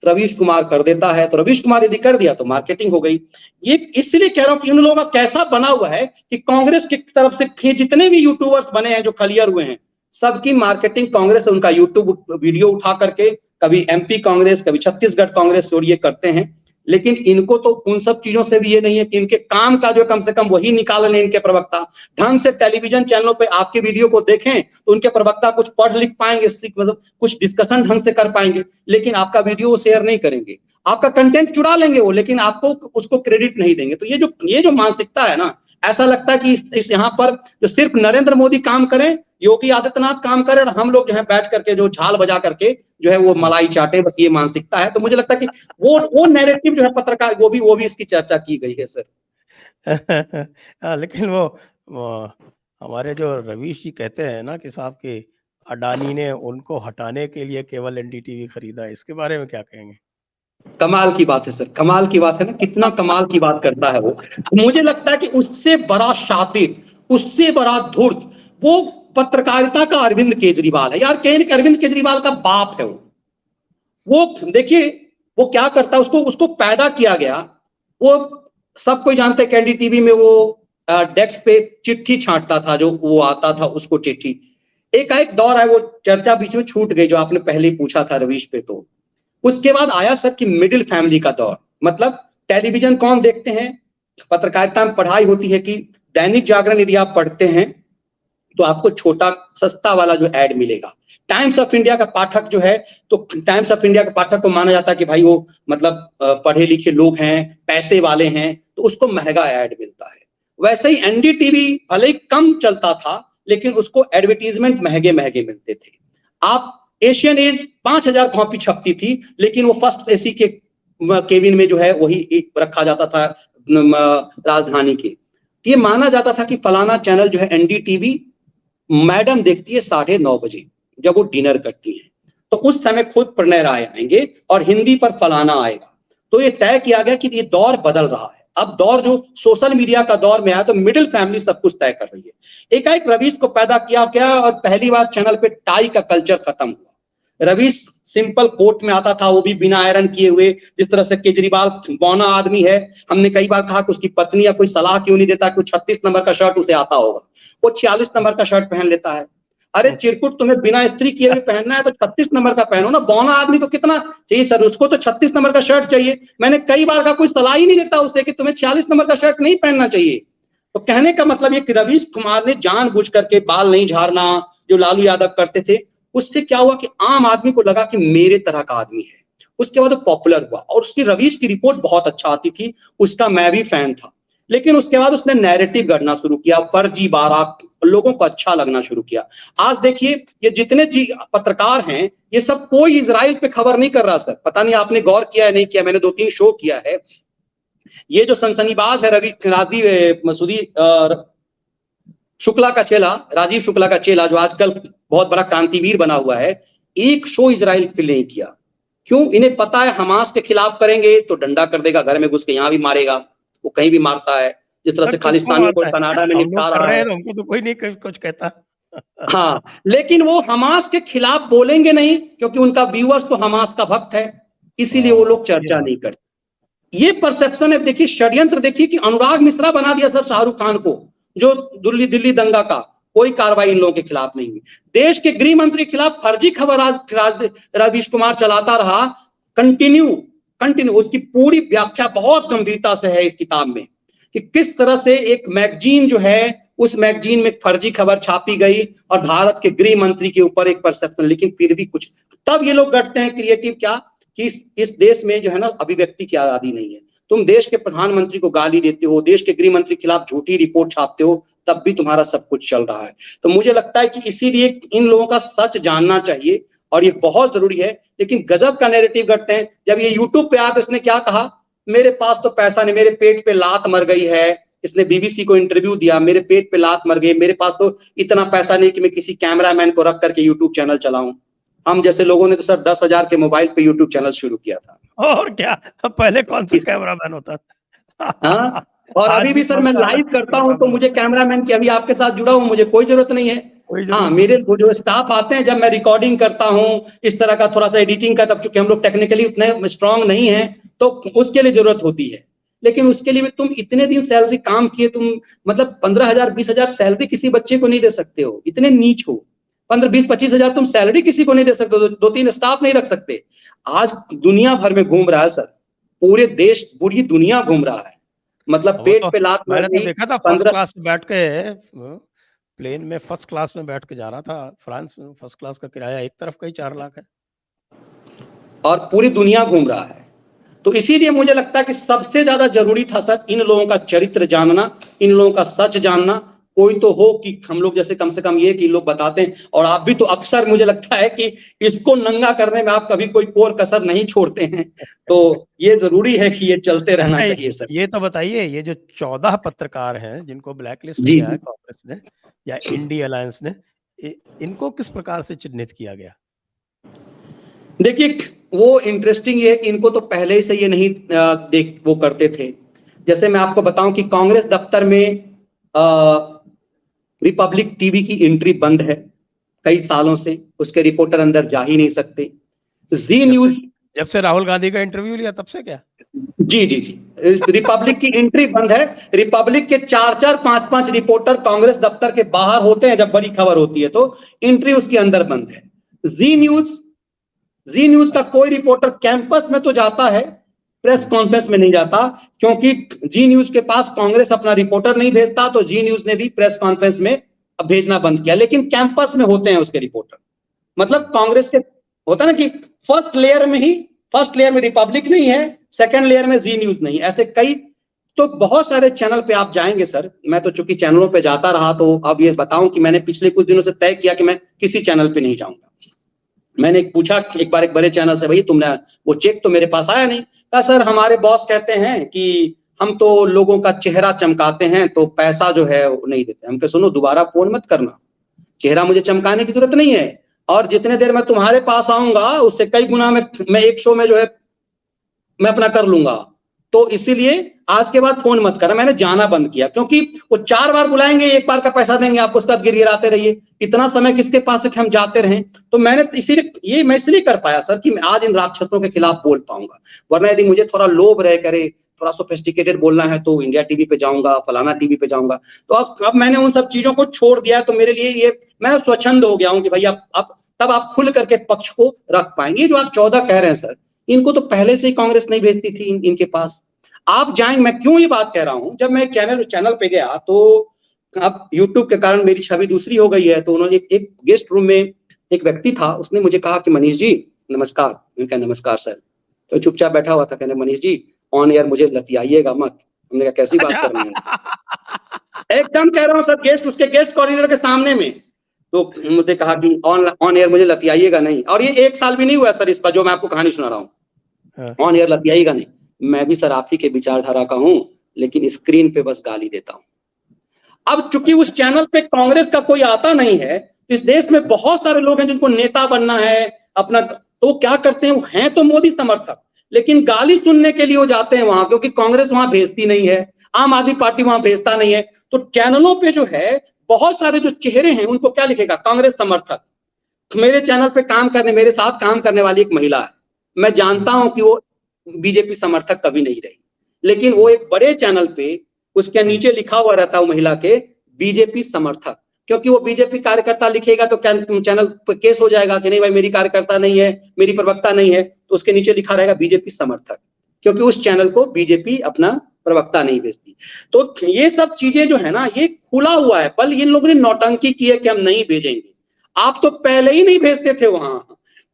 रवीश कुमार कर देता है, तो रवीश कुमार यदि कर दिया तो मार्केटिंग हो गई। ये इसलिए कह रहा हूं कि उन लोगों का कैसा बना हुआ है कि कांग्रेस की तरफ से जितने भी यूट्यूबर्स बने हैं, जो क्लियर हुए हैं, सबकी मार्केटिंग कांग्रेस, उनका यूट्यूब वीडियो उठा करके कभी एमपी कांग्रेस, कभी छत्तीसगढ़ कांग्रेस और ये करते हैं। लेकिन इनको तो उन सब चीजों से भी ये नहीं है कि इनके काम का जो कम से कम वही निकाल लें इनके प्रवक्ता। ढंग से टेलीविजन चैनलों पे आपके वीडियो को देखें तो उनके प्रवक्ता कुछ पढ़ लिख पाएंगे, मतलब कुछ डिस्कशन ढंग से कर पाएंगे, लेकिन आपका वीडियो शेयर नहीं करेंगे, आपका कंटेंट चुरा लेंगे वो, लेकिन आपको उसको क्रेडिट नहीं देंगे। तो ये जो मानसिकता है ना, ऐसा लगता है कि इस यहाँ पर जो सिर्फ नरेंद्र मोदी काम करें, योगी आदित्यनाथ काम करें, और हम लोग जो है बैठ करके जो झाल बजा करके जो है वो मलाई चाटे, बस ये मानसिकता है। तो मुझे लगता है कि वो नैरेटिव जो है पत्रकार, वो भी इसकी चर्चा की गई है सर। लेकिन वो हमारे जो रवीश जी कहते हैं ना कि साहब के अडानी ने उनको हटाने के लिए केवल एनडीटीवी खरीदा, इसके बारे में क्या कहेंगे? कमाल की बात है सर, कमाल की बात है ना, कितना कमाल की बात करता है वो। मुझे लगता है कि उससे बड़ा शातिर, उससे बड़ा धूर्त वो पत्रकारिता का अरविंद केजरीवाल है यार। अरविंद केजरीवाल का बाप है वो देखिए वो क्या करता है, उसको पैदा किया गया। वो सब कोई जानते हैं, कैंडी टीवी में वो डेस्क पे चिट्ठी छांटता था, जो वो आता था उसको चिट्ठी। एक दौर है, वो चर्चा बीच में छूट गई, जो आपने पहले पूछा था रवीश पे। तो उसके बाद आया सर कि मिडिल फैमिली का दौर, मतलब टेलीविजन कौन देखते हैं, पत्रकारिता में पढ़ाई होती है कि दैनिक जागरण यदि आप पढ़ते हैं तो आपको छोटा सस्ता वाला जो एड मिलेगा। टाइम्स ऑफ इंडिया का पाठक जो है, तो टाइम्स ऑफ इंडिया के पाठक को माना जाता है कि भाई वो मतलब पढ़े लिखे लोग हैं, पैसे वाले हैं, तो उसको महंगा ऐड मिलता है। वैसे ही एनडीटीवी भले ही कम चलता था, लेकिन उसको एडवर्टीजमेंट महंगे महंगे मिलते थे। आप एशियन एज 5000 कॉपी छपती थी, लेकिन वो फर्स्ट एसी के केबिन में जो है वही रखा जाता था राजधानी के। ये माना जाता था कि फलाना चैनल जो है एनडीटीवी मैडम देखती है 9:30 बजे जब वो डिनर करती हैं, तो उस समय खुद प्रणय राय आएंगे और हिंदी पर फलाना आएगा। तो ये तय किया गया कि ये दौर बदल रहा है। अब दौर जो सोशल मीडिया का दौर में आया, तो मिडिल फैमिली सब कुछ तय कर रही है। एकाएक रवीश को पैदा किया गया और पहली बार चैनल पे टाई का कल्चर खत्म हुआ। रवीश सिंपल कोट में आता था, वो भी बिना आयरन किए हुए। जिस तरह से केजरीवाल बौना आदमी है, हमने कई बार कहा कि उसकी पत्नी या कोई सलाह क्यों नहीं देता कि 36 नंबर का शर्ट उसे आता होगा, वो 46 नंबर का शर्ट पहन लेता है। अरे चिरकुट, तुम्हें बिना इस्त्री किए हुए पहनना है तो 36 नंबर का पहनो ना। बौना आदमी को कितना चाहिए सर, उसको तो 36 नंबर का शर्ट चाहिए। मैंने कई बार कहा, कोई सलाह ही नहीं देता उसे कि तुम्हें 46 नंबर का शर्ट नहीं पहनना चाहिए। तो कहने का मतलब ये कि रवीश कुमार ने जानबूझ करके बाल नहीं झाड़ना जो लालू यादव करते थे, उससे क्या हुआ कि आम आदमी को लगा कि मेरे तरह का आदमी है। उसके बाद वो पॉपुलर हुआ और उसकी रवीश की रिपोर्ट बहुत अच्छा आती थी, उसका मैं भी फैन था। लेकिन उसके बाद उसने नैरेटिव गढ़ना शुरू किया, फर्जी बारात, लोगों को अच्छा लगना शुरू किया। आज देखिए, ये जितने पत्रकार हैं, ये सब कोई इजराइल पे खबर नहीं कर रहा सर। पता नहीं आपने गौर किया है नहीं किया, मैंने 2-3 शो किया है। ये जो सनसनीबाज है शुक्ला का चेला, राजीव शुक्ला का चेला, जो आजकल बहुत बड़ा क्रांतिवीर बना हुआ है, एक शो इजराइल पे नहीं किया। क्यों? इन्हें पता है हमास के खिलाफ करेंगे तो डंडा कर देगा, घर में घुस के यहां भी मारेगा, वो कहीं भी मारता है। जिस तरह से खालिस्तानियों को कनाडा में निपटा रहा है, हमको तो कोई नहीं कुछ कहता। हाँ, लेकिन वो हमास के खिलाफ बोलेंगे नहीं, क्योंकि उनका व्यूअर्स तो हमास का भक्त है, इसीलिए वो लोग चर्चा नहीं करते। ये परसेप्शन है। देखिए षड्यंत्र, देखिए कि अनुराग मिश्रा बना दिया सर शाहरुख खान को, जो दिल्ली दंगा का कोई कार्रवाई इन लोगों के खिलाफ नहीं हुई। देश के गृह मंत्री के खिलाफ फर्जी खबर रवीश कुमार चलाता रहा, कंटिन्यू। उसकी पूरी व्याख्या बहुत गंभीरता से है इस किताब में, कि किस तरह से एक मैगजीन जो है, उस मैगजीन में फर्जी खबर छापी गई और भारत के गृह मंत्री के ऊपर एक परसेप्शन। लेकिन फिर भी कुछ, तब ये लोग करते हैं क्रिएटिव क्या, कि इस देश में जो है ना अभिव्यक्ति की आजादी नहीं है। तुम देश के प्रधानमंत्री को गाली देते हो, देश के गृह मंत्री के खिलाफ झूठी रिपोर्ट छापते हो, तब भी तुम्हारा सब कुछ चल रहा है। तो मुझे लगता है कि इसीलिए इन लोगों का सच जानना चाहिए और ये बहुत जरूरी है। लेकिन गजब का नैरेटिव करते हैं। जब ये यूट्यूब पे आया तो इसने क्या कहा, मेरे पास तो पैसा नहीं, मेरे पेट पे लात मर गई है। इसने बीबीसी को इंटरव्यू दिया, मेरे पेट पे लात मर गई, मेरे पास तो इतना पैसा नहीं कि मैं किसी कैमरामैन को रख करके यूट्यूब चैनल चलाऊं। हम जैसे लोगों ने तो सर 10,000 के मोबाइल पे यूट्यूब चैनल शुरू किया था। और क्या, पहले कौन सा कैमरामैन होता था? हाँ, और अभी भी सर मैं लाइव करता हूं तो मुझे कैमरामैन की, अभी आपके साथ जुड़ा हूं, मुझे कोई जरूरत नहीं है। हाँ, मेरे जो स्टाफ आते हैं, जब मैं रिकॉर्डिंग करता हूँ इस तरह का, थोड़ा सा एडिटिंग का, तब चूंकि हम लोग टेक्निकली उतने स्ट्रांग नहीं है, तो उसके लिए जरूरत होती है। लेकिन उसके लिए तुम इतने दिन सैलरी काम किए, तुम मतलब 15,000 20,000 सैलरी किसी बच्चे को नहीं दे सकते हो, इतने नीच हो। 15, 20, 25,000 तुम सैलरी किसी को नहीं दे सकते हो, 2-3 स्टाफ नहीं रख सकते। आज दुनिया भर में घूम रहा है सर, पूरे देश, पूरी दुनिया घूम रहा है। मतलब पेट पे लात, मैंने तो देखा था फर्स्ट क्लास में बैठ के, प्लेन में फर्स्ट क्लास में बैठ के जा रहा था फ्रांस। फर्स्ट क्लास का किराया एक तरफ का ही 4 लाख है, और पूरी दुनिया घूम रहा है। तो इसीलिए मुझे लगता है कि सबसे ज्यादा जरूरी था सर इन लोगों का चरित्र जानना, इन लोगों का सच जानना। कोई तो हो कि हम लोग जैसे कम से कम ये कि लोग बताते हैं, और आप भी तो अक्सर मुझे लगता है कि इसको नंगा करने में आप कभी कोई कोर कसर नहीं छोड़ते हैं। तो ये जरूरी है कि ये चलते रहना चाहिए सर। ये तो बताइए, ये जो 14 पत्रकार हैं जिनको ब्लैकलिस्ट किया है कांग्रेस ने या इंडी अलायंस ने, इनको किस प्रकार से चिन्हित किया गया? देखिए, वो इंटरेस्टिंग ये है कि इनको तो पहले ही से ये नहीं वो करते थे। जैसे मैं आपको बताऊं कि कांग्रेस दफ्तर में रिपब्लिक टीवी की एंट्री बंद है कई सालों से, उसके रिपोर्टर अंदर जा ही नहीं सकते। जी न्यूज, जब से राहुल गांधी का इंटरव्यू लिया तब से क्या? जी रिपब्लिक की एंट्री बंद है। रिपब्लिक के 4-4, 5-5 रिपोर्टर कांग्रेस दफ्तर के बाहर होते हैं जब बड़ी खबर होती है, तो एंट्री उसके अंदर बंद है। जी न्यूज का कोई रिपोर्टर कैंपस में तो जाता है, प्रेस कॉन्फ्रेंस में नहीं जाता, क्योंकि जी न्यूज के पास कांग्रेस अपना रिपोर्टर नहीं भेजता, तो जी न्यूज ने भी प्रेस कॉन्फ्रेंस में अब भेजना बंद किया। लेकिन कैंपस में होते हैं उसके रिपोर्टर, मतलब कांग्रेस के होता ना कि फर्स्ट लेयर में रिपब्लिक नहीं है, सेकंड लेयर में जी न्यूज नहीं, ऐसे कई, तो बहुत सारे चैनल पे आप जाएंगे सर। मैं तो चूंकि चैनलों पे जाता रहा, तो अब ये बताऊं कि मैंने पिछले कुछ दिनों से तय किया कि मैं किसी चैनल पे नहीं जाऊंगा। मैंने पूछा एक बार एक बड़े चैनल से, भाई तुमने वो चेक तो मेरे पास आया नहीं। कहा सर हमारे बॉस कहते हैं कि हम तो लोगों का चेहरा चमकाते हैं तो पैसा जो है वो नहीं देते। हम कहे सुनो, दोबारा फोन मत करना, चेहरा मुझे चमकाने की जरूरत नहीं है, और जितने देर मैं तुम्हारे पास आऊंगा उससे कई गुना मैं एक शो में जो है मैं अपना कर लूंगा। तो इसीलिए आज के बाद फोन मत करना। मैंने जाना बंद किया, क्योंकि वो 4 बार बुलाएंगे, एक बार का पैसा देंगे आपको, उसके बाद गिड़गिड़ाते रहिए, इतना समय किसके पास है कि हम जाते रहें। तो मैंने इसीलिए मैं इसलिए कर पाया सर कि मैं आज इन राक्षसों के खिलाफ बोल पाऊंगा। वरना यदि मुझे थोड़ा लोभ रहे करे, थोड़ा सोफिस्टिकेटेड बोलना है, तो इंडिया टीवी पे जाऊंगा, फलाना टीवी पे जाऊंगा। तो अब मैंने उन सब चीजों को छोड़ दिया। तो मेरे लिए ये, मैं स्वच्छंद हो गया हूँ कि भाई अब तब आप खुल करके पक्ष को रख पाएंगे। जो आप 14 कह रहे हैं सर, इनको तो पहले से ही कांग्रेस नहीं भेजती थी इनके पास। आप जाएंगे, मैं क्यों ये बात कह रहा हूं, जब मैं एक चैनल पे गया, तो अब यूट्यूब के कारण मेरी छवि दूसरी हो गई है। तो उन्होंने एक गेस्ट रूम में एक व्यक्ति था, उसने मुझे कहा कि मनीष जी नमस्कार। मैंने कहा नमस्कार सर। तो चुपचाप बैठा हुआ था, कहने मनीष जी ऑन एयर मुझे लतियाइएगा मत। हमने कहा कैसी बात कर रहे हैं। एकदम कह रहा हूँ सर, उसके गेस्ट कॉर्डिनेटर के सामने में। तो मुझे कहा कि ऑन एयर मुझे लतियाइएगा नहीं। और ये 1 साल भी नहीं हुआ सर इस पर जो मैं आपको कहानी सुना रहा हूँ। ऑन एयर लतियाइएगा नहीं। मैं भी सर आप ही के विचारधारा का हूं, लेकिन स्क्रीन पे बस गाली देता हूं। अब चूंकि उस चैनल पे कांग्रेस का कोई आता नहीं है, इस देश में बहुत सारे लोग हैं जिनको नेता बनना है अपना, तो क्या करते हैं, वो हैं तो मोदी समर्थक, लेकिन गाली सुनने के लिए वो जाते हैं वहां, क्योंकि कांग्रेस वहां भेजती नहीं है, आम आदमी पार्टी वहां भेजता नहीं है। तो चैनलों पे जो है बहुत सारे जो चेहरे हैं उनको क्या लिखेगा, कांग्रेस समर्थक। मेरे चैनल पे मेरे साथ काम करने वाली एक महिला है, मैं जानता हूं कि वो बीजेपी समर्थक कभी नहीं रही, लेकिन वो एक बड़े चैनल पे उसके नीचे लिखा हुआ रहता है महिला के बीजेपी समर्थक, क्योंकि वो बीजेपी कार्यकर्ता लिखेगा तो चैनल पे केस हो जाएगा कि नहीं भाई मेरी कार्यकर्ता नहीं है, मेरी प्रवक्ता नहीं है, तो उसके नीचे लिखा रहेगा बीजेपी समर्थक, क्योंकि उस चैनल को बीजेपी अपना प्रवक्ता नहीं भेजती। तो ये सब चीजें जो है ना, ये खुला हुआ है। बल इन लोगों ने नौटंकी की है कि हम नहीं भेजेंगे, आप तो पहले ही नहीं भेजते थे वहां,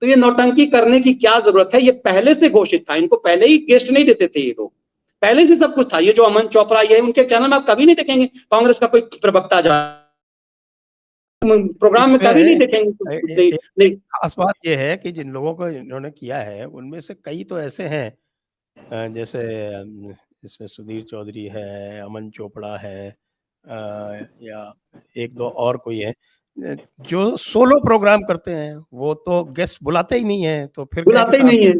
तो ये नौटंकी करने की क्या जरूरत है, ये पहले से घोषित था, इनको पहले ही गेस्ट नहीं देते थे ये लोग, पहले से सब कुछ था। ये जो अमन चोपड़ा ये उनके चैनल में आप कभी नहीं देखेंगे कांग्रेस का कोई प्रवक्ता जा प्रोग्राम में, कभी नहीं देखेंगे। नहीं खास बात ये है कि जिन लोगों को इन्होंने किया है उनमें से कई तो ऐसे हैं, जैसे इसमें सुधीर चौधरी है, अमन चोपड़ा है, या 1-2 और कोई है जो सोलो प्रोग्राम करते हैं, वो तो गेस्ट बुलाते ही नहीं है, तो फिर बुलाते ही नहीं है,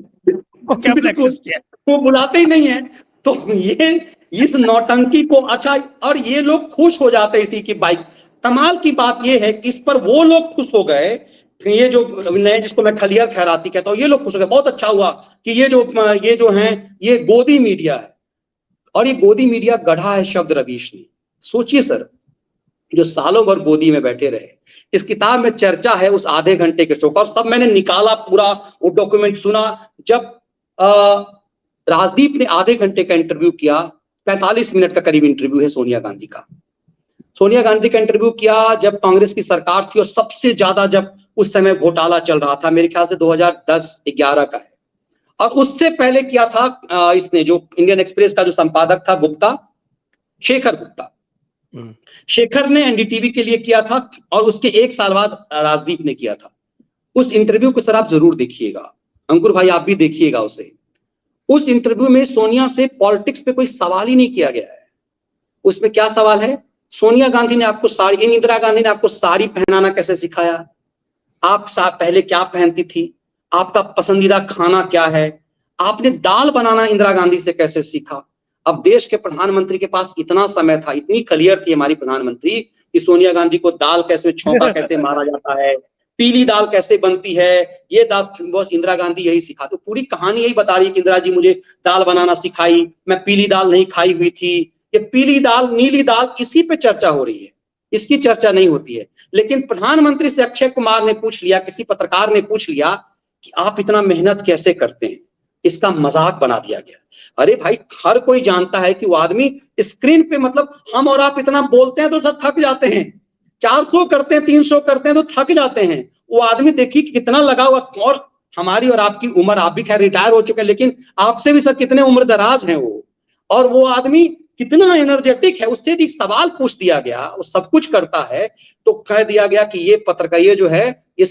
वो क्या प्रैक्टिस किया, वो बुलाते ही नहीं है। तो ये इस नौटंकी को, अच्छा, और ये लोग खुश हो जाते हैं इसी की बाइक। कमाल की बात ये है कि इस पर वो लोग खुश हो गए, ये जो नए जिसको मैं खलियर खैराती कहता हूँ, ये लोग खुश हो गए, बहुत अच्छा हुआ कि ये जो हैं ये गोदी मीडिया है, और ये गोदी मीडिया गढ़ा है शब्द रवीश ने। सोचिए सर, जो सालों भर गोदी में बैठे रहे, इस किताब में चर्चा है उस आधे घंटे के शो का, और सब मैंने निकाला, पूरा वो डॉक्यूमेंट सुना। जब राजदीप ने आधे घंटे का इंटरव्यू किया, 45 मिनट का करीब इंटरव्यू है सोनिया गांधी का। सोनिया गांधी का इंटरव्यू किया जब कांग्रेस की सरकार थी, और सबसे ज्यादा जब उस समय घोटाला चल रहा था, मेरे ख्याल से 2010-11 का है। और उससे पहले किया था इसने, जो इंडियन एक्सप्रेस का जो संपादक था गुप्ता, शेखर गुप्ता, शेखर ने एनडीटीवी के लिए किया था, और उसके 1 साल बाद राजदीप ने किया था। उस इंटरव्यू को सर आप जरूर देखिएगा, अंकुर भाई आप भी देखिएगा उसे। उस इंटरव्यू में सोनिया से पॉलिटिक्स पे कोई सवाल ही नहीं किया गया है। उसमें क्या सवाल है, सोनिया गांधी ने आपको साड़ी, इंदिरा गांधी ने आपको साड़ी पहनाना कैसे सिखाया, आप पहले क्या पहनती थी, आपका पसंदीदा खाना क्या है, आपने दाल बनाना इंदिरा गांधी से कैसे सीखा। अब देश के प्रधानमंत्री के पास इतना समय था, इतनी क्लियर थी हमारी प्रधानमंत्री कि सोनिया गांधी को दाल कैसे छौंका कैसे मारा जाता है, पीली दाल कैसे बनती है, ये दाल बस इंदिरा गांधी यही सिखा। तो पूरी कहानी यही बता रही है कि इंदिरा जी मुझे दाल बनाना सिखाई, मैं पीली दाल नहीं खाई हुई थी। ये पीली दाल नीली दाल इसी पे चर्चा हो रही है, इसकी चर्चा नहीं होती है। लेकिन प्रधानमंत्री से अक्षय कुमार ने पूछ लिया, किसी पत्रकार ने पूछ लिया कि आप इतना मेहनत कैसे करते हैं, इसका मजाक बना दिया गया। अरे भाई, हर कोई जानता है कि वो आदमी स्क्रीन पे, मतलब हम और आप इतना बोलते हैं तो सब थक जाते हैं, 400 करते हैं 300 करते हैं तो थक जाते हैं। वो आदमी देखिए कि कितना लगा हुआ, और हमारी और आपकी उम्र, आप भी खैर रिटायर हो चुके हैं, लेकिन आपसे भी सर कितने उम्र दराज हैं वो, और वो आदमी कितना एनर्जेटिक है। उससे एक सवाल पूछ दिया गया, वो सब कुछ करता है, तो कह दिया गया कि ये पत्रकारिता जो है ये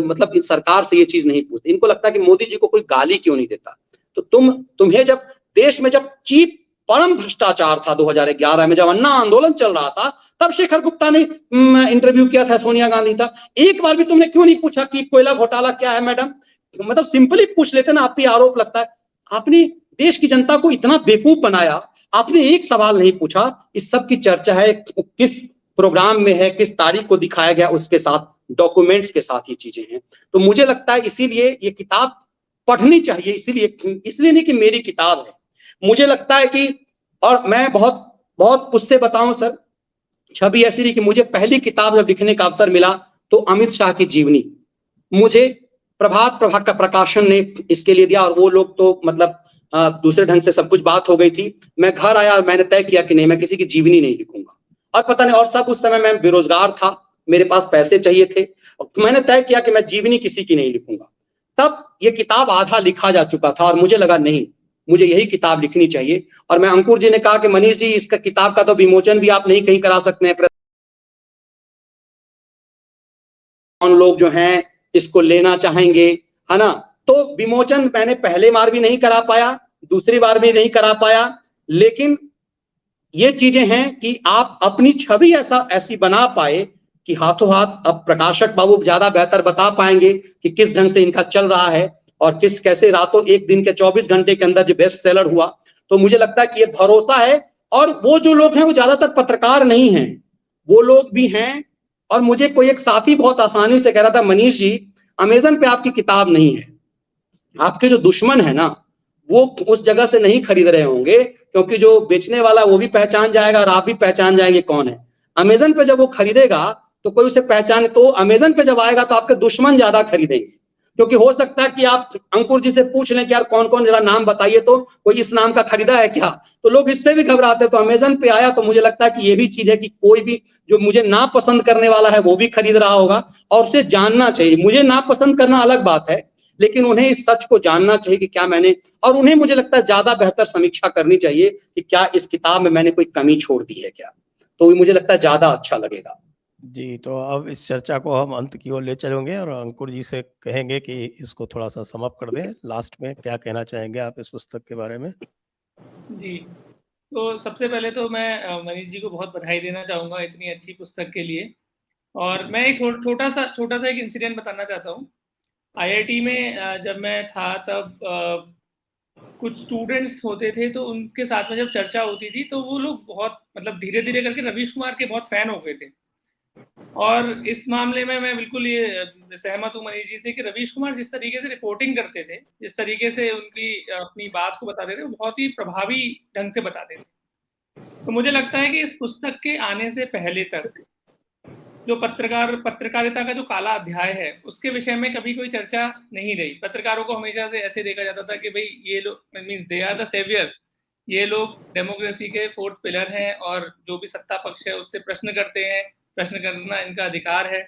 मतलब इस सरकार से ये चीज नहीं पूछती। इनको लगता है कि मोदी जी को कोई गाली क्यों नहीं देता। तो तुम्हें जब देश में जब चीप परम भ्रष्टाचार था 2011 में, जब अन्ना आंदोलन चल रहा था, तब शेखर गुप्ता ने इंटरव्यू किया था, सोनिया गांधी था, एक बार भी तुमने क्यों नहीं पूछा कि कोयला घोटाला क्या है मैडम? मतलब सिंपली पूछ लेते ना, आप पे आरोप लगता है। आपने देश की जनता को इतना बेवकूफ बनाया, आपने एक सवाल नहीं पूछा। इस सब की चर्चा है किस प्रोग्राम में है, किस तारीख को दिखाया गया, उसके साथ डॉक्यूमेंट्स के साथ ये चीजें हैं। तो मुझे लगता है इसीलिए ये किताब पढ़नी चाहिए, इसलिए नहीं कि मेरी किताब है, मुझे लगता है कि, और मैं बहुत बहुत उससे बताऊं सर, छवि ऐसी रही कि मुझे पहली किताब जब लिखने का अवसर मिला तो अमित शाह की जीवनी मुझे प्रभात प्रभा का प्रकाशन ने इसके लिए दिया, और वो लोग तो मतलब दूसरे ढंग से सब कुछ बात हो गई थी। मैं घर आया और मैंने तय किया कि नहीं, मैं किसी की जीवनी नहीं लिखूंगा। और पता नहीं, और सब उस समय मैं बेरोजगार था, मेरे पास पैसे चाहिए थे, तो मैंने तय किया कि मैं जीवनी किसी की नहीं लिखूंगा। तब ये किताब आधा लिखा जा चुका था, और मुझे लगा नहीं, मुझे यही किताब लिखनी चाहिए। और मैं, अंकुर जी ने कहा कि मनीष जी इसका किताब का तो विमोचन भी आप नहीं कहीं करा सकते हैं, लोग जो हैं इसको लेना चाहेंगे, है ना। तो विमोचन मैंने पहले बार भी नहीं करा पाया, दूसरी बार भी नहीं करा पाया, लेकिन ये चीजें हैं कि आप अपनी छवि ऐसी बना पाए कि हाथों हाथ अब प्रकाशक बाबू ज्यादा बेहतर बता पाएंगे कि किस ढंग से इनका चल रहा है, और कैसे रातों एक दिन के 24 घंटे के अंदर जो बेस्ट सेलर हुआ। तो मुझे लगता है कि ये भरोसा है, और वो जो लोग हैं वो ज्यादातर पत्रकार नहीं हैं, वो लोग भी हैं। और मुझे कोई एक साथी बहुत आसानी से कह रहा था, मनीष जी अमेजन पे आपकी किताब नहीं है, आपके जो दुश्मन है ना वो उस जगह से नहीं खरीद रहे होंगे, क्योंकि जो बेचने वाला वो भी पहचान जाएगा और आप भी पहचान जाएंगे कौन है। अमेजन पे जब वो खरीदेगा तो कोई उसे पहचाने, तो अमेजन पे जब आएगा तो आपके दुश्मन ज्यादा खरीदेंगे, क्योंकि हो सकता है कि आप अंकुर जी से पूछ लें कि यार कौन कौन, जरा नाम बताइए तो, कोई इस नाम का खरीदा है क्या, तो लोग इससे भी घबराते। तो अमेजन पे आया, तो मुझे लगता है कि ये भी चीज है कि कोई भी जो मुझे ना पसंद करने वाला है वो भी खरीद रहा होगा, और उसे जानना चाहिए। मुझे ना पसंद करना अलग बात है, लेकिन उन्हें इस सच को जानना चाहिए कि क्या मैंने, और उन्हें मुझे लगता है ज्यादा बेहतर समीक्षा करनी चाहिए कि क्या इस किताब में मैंने कोई कमी छोड़ दी है क्या, तो मुझे लगता है ज्यादा अच्छा लगेगा। जी, तो अब इस चर्चा को हम अंत की ओर ले चलेंगे और अंकुर जी से कहेंगे कि इसको थोड़ा-सा सम अप कर दें। लास्ट में क्या कहना चाहेंगे आप इस पुस्तक के बारे में? जी, तो सबसे पहले तो मैं मनीष जी को बहुत बधाई देना चाहूँगा इतनी अच्छी पुस्तक के लिए। और मैं एक छोटा-सा एक इंसिडेंट बताना चाहता हूँ। आईआईटी में जब मैं था तब कुछ स्टूडेंट्स होते थे, तो उनके साथ में जब चर्चा होती थी तो वो लोग बहुत मतलब धीरे-धीरे करके रवीश कुमार के बहुत फ़ैन हो गए थे। और इस मामले में मैं बिल्कुल ये सहमत हूँ मनीष जी से कि रवीश कुमार जिस तरीके से रिपोर्टिंग करते थे, जिस तरीके से उनकी अपनी बात को बताते थे, वो बहुत ही प्रभावी ढंग से बताते थे। तो मुझे लगता है कि इस पुस्तक के आने से पहले तक जो पत्रकारिता का जो काला अध्याय है, उसके विषय में कभी कोई चर्चा नहीं रही। पत्रकारों को हमेशा से ऐसे देखा जाता था कि भाई ये लोग means they are the saviours, ये लोग डेमोक्रेसी के फोर्थ पिलर हैं और जो भी सत्ता पक्ष है उससे प्रश्न करते हैं, प्रश्न करना इनका अधिकार है।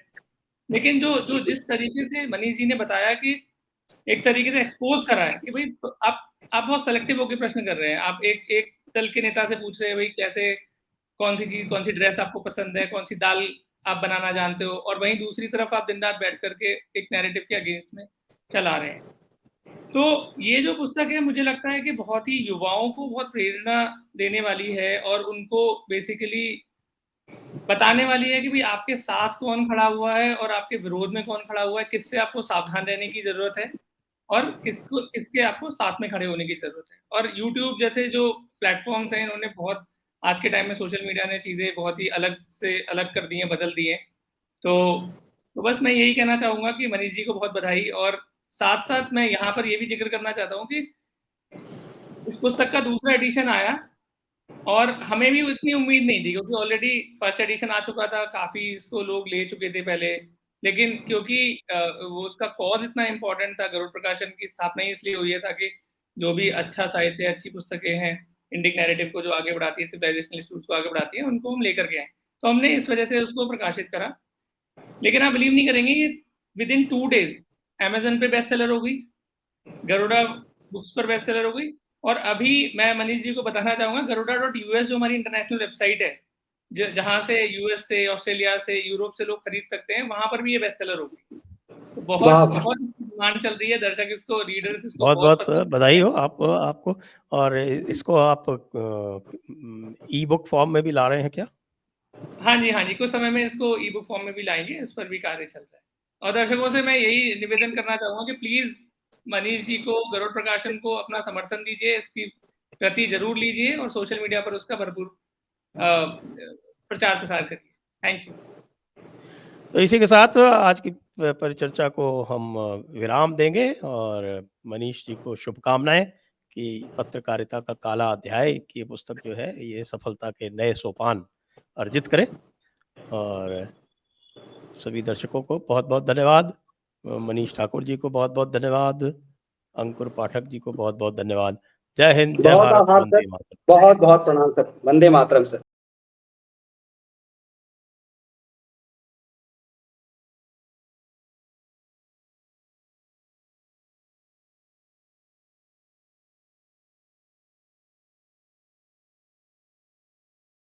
लेकिन जो जो जिस तरीके से मनीष जी ने बताया कि एक तरीके से एक्सपोज करा है कि भाई आप बहुत सेलेक्टिव होकर प्रश्न कर रहे हैं। आप एक एक दल के नेता से पूछ रहे हैं भाई कैसे, कौन सी चीज, कौन सी ड्रेस आपको पसंद है, कौन सी दाल आप बनाना जानते हो, और वहीं दूसरी तरफ आप दिन रात बैठ करके एक नैरेटिव के अगेंस्ट में चला रहे हैं। तो ये जो पुस्तक है मुझे लगता है कि बहुत ही युवाओं को बहुत प्रेरणा देने वाली है, और उनको बेसिकली बताने वाली है कि भाई आपके साथ कौन खड़ा हुआ है और आपके विरोध में कौन खड़ा हुआ है, किससे आपको सावधान रहने की जरूरत है और किसके आपको साथ में खड़े होने की जरूरत है। और यूट्यूब जैसे जो प्लेटफॉर्म्स हैं, इन्होंने बहुत आज के टाइम में, सोशल मीडिया ने चीजें बहुत ही अलग से अलग कर दी हैं, बदल दी हैं। तो बस मैं यही कहना चाहूंगा कि मनीष जी को बहुत बधाई, और साथ साथ मैं यहाँ पर ये भी जिक्र करना चाहता हूँ कि इस पुस्तक का दूसरा एडिशन आया और हमें भी इतनी उम्मीद नहीं थी, क्योंकि ऑलरेडी फर्स्ट एडिशन आ चुका था, काफी इसको लोग ले चुके थे पहले। लेकिन क्योंकि वो उसका कॉज इतना इम्पोर्टेंट था, गरुड़ प्रकाशन की स्थापना ही इसलिए हुई है ताकि जो भी अच्छा साहित्य, अच्छी पुस्तकें हैं, इंडिक नैरेटिव को जो आगे बढ़ाती है, सिविलाइजेशनल इश्यूज को आगे बढ़ाती है, उनको हम लेकर के आए। तो हमने इस वजह से उसको प्रकाशित करा। लेकिन आप बिलीव नहीं करेंगे, विद इन 2 days Amazon पे बेस्ट सेलर हो गई, गरुड़ा बुक्स पर बेस्ट सेलर हो गई, और अभी मैं मनीष जी को बताना चाहूँगा garuda.us जो हमारी इंटरनेशनल वेबसाइट है, जहाँ से यूएस से, ऑस्ट्रेलिया से, यूरोप से लोग खरीद सकते हैं, वहाँ पर भी ये बेस्ट सेलर हो गई। तो बहुत डिमांड चल रही है, दर्शक इसको, रीडर्स इसको बहुत बधाई हो आपको। और इसको आप ई बुक फॉर्म में भी ला रहे हैं क्या? हाँ जी, कुछ समय में इसको ई बुक फॉर्म में भी लाएंगे, इस पर भी कार्य चल रहा है। और दर्शकों से मैं यही निवेदन करना चाहूँगा कि प्लीज मनीष जी को, गरुड़ प्रकाशन को अपना समर्थन दीजिए, इसकी प्रति जरूर लीजिए और सोशल मीडिया पर उसका भरपूर प्रचार प्रसार करिए। Thank you. तो इसी के साथ आज की परिचर्चा को हम विराम देंगे और मनीष जी को शुभकामनाएं कि पत्रकारिता का काला अध्याय की पुस्तक जो है ये सफलता के नए सोपान अर्जित करे। और सभी दर्शकों को बहुत बहुत धन्यवाद, मनीष ठाकुर जी को बहुत बहुत धन्यवाद, अंकुर पाठक जी को बहुत बहुत धन्यवाद। जय हिंद, जय भारत, वंदे मातरम। बहुत बहुत प्रणाम सर, वंदे मातरम सर।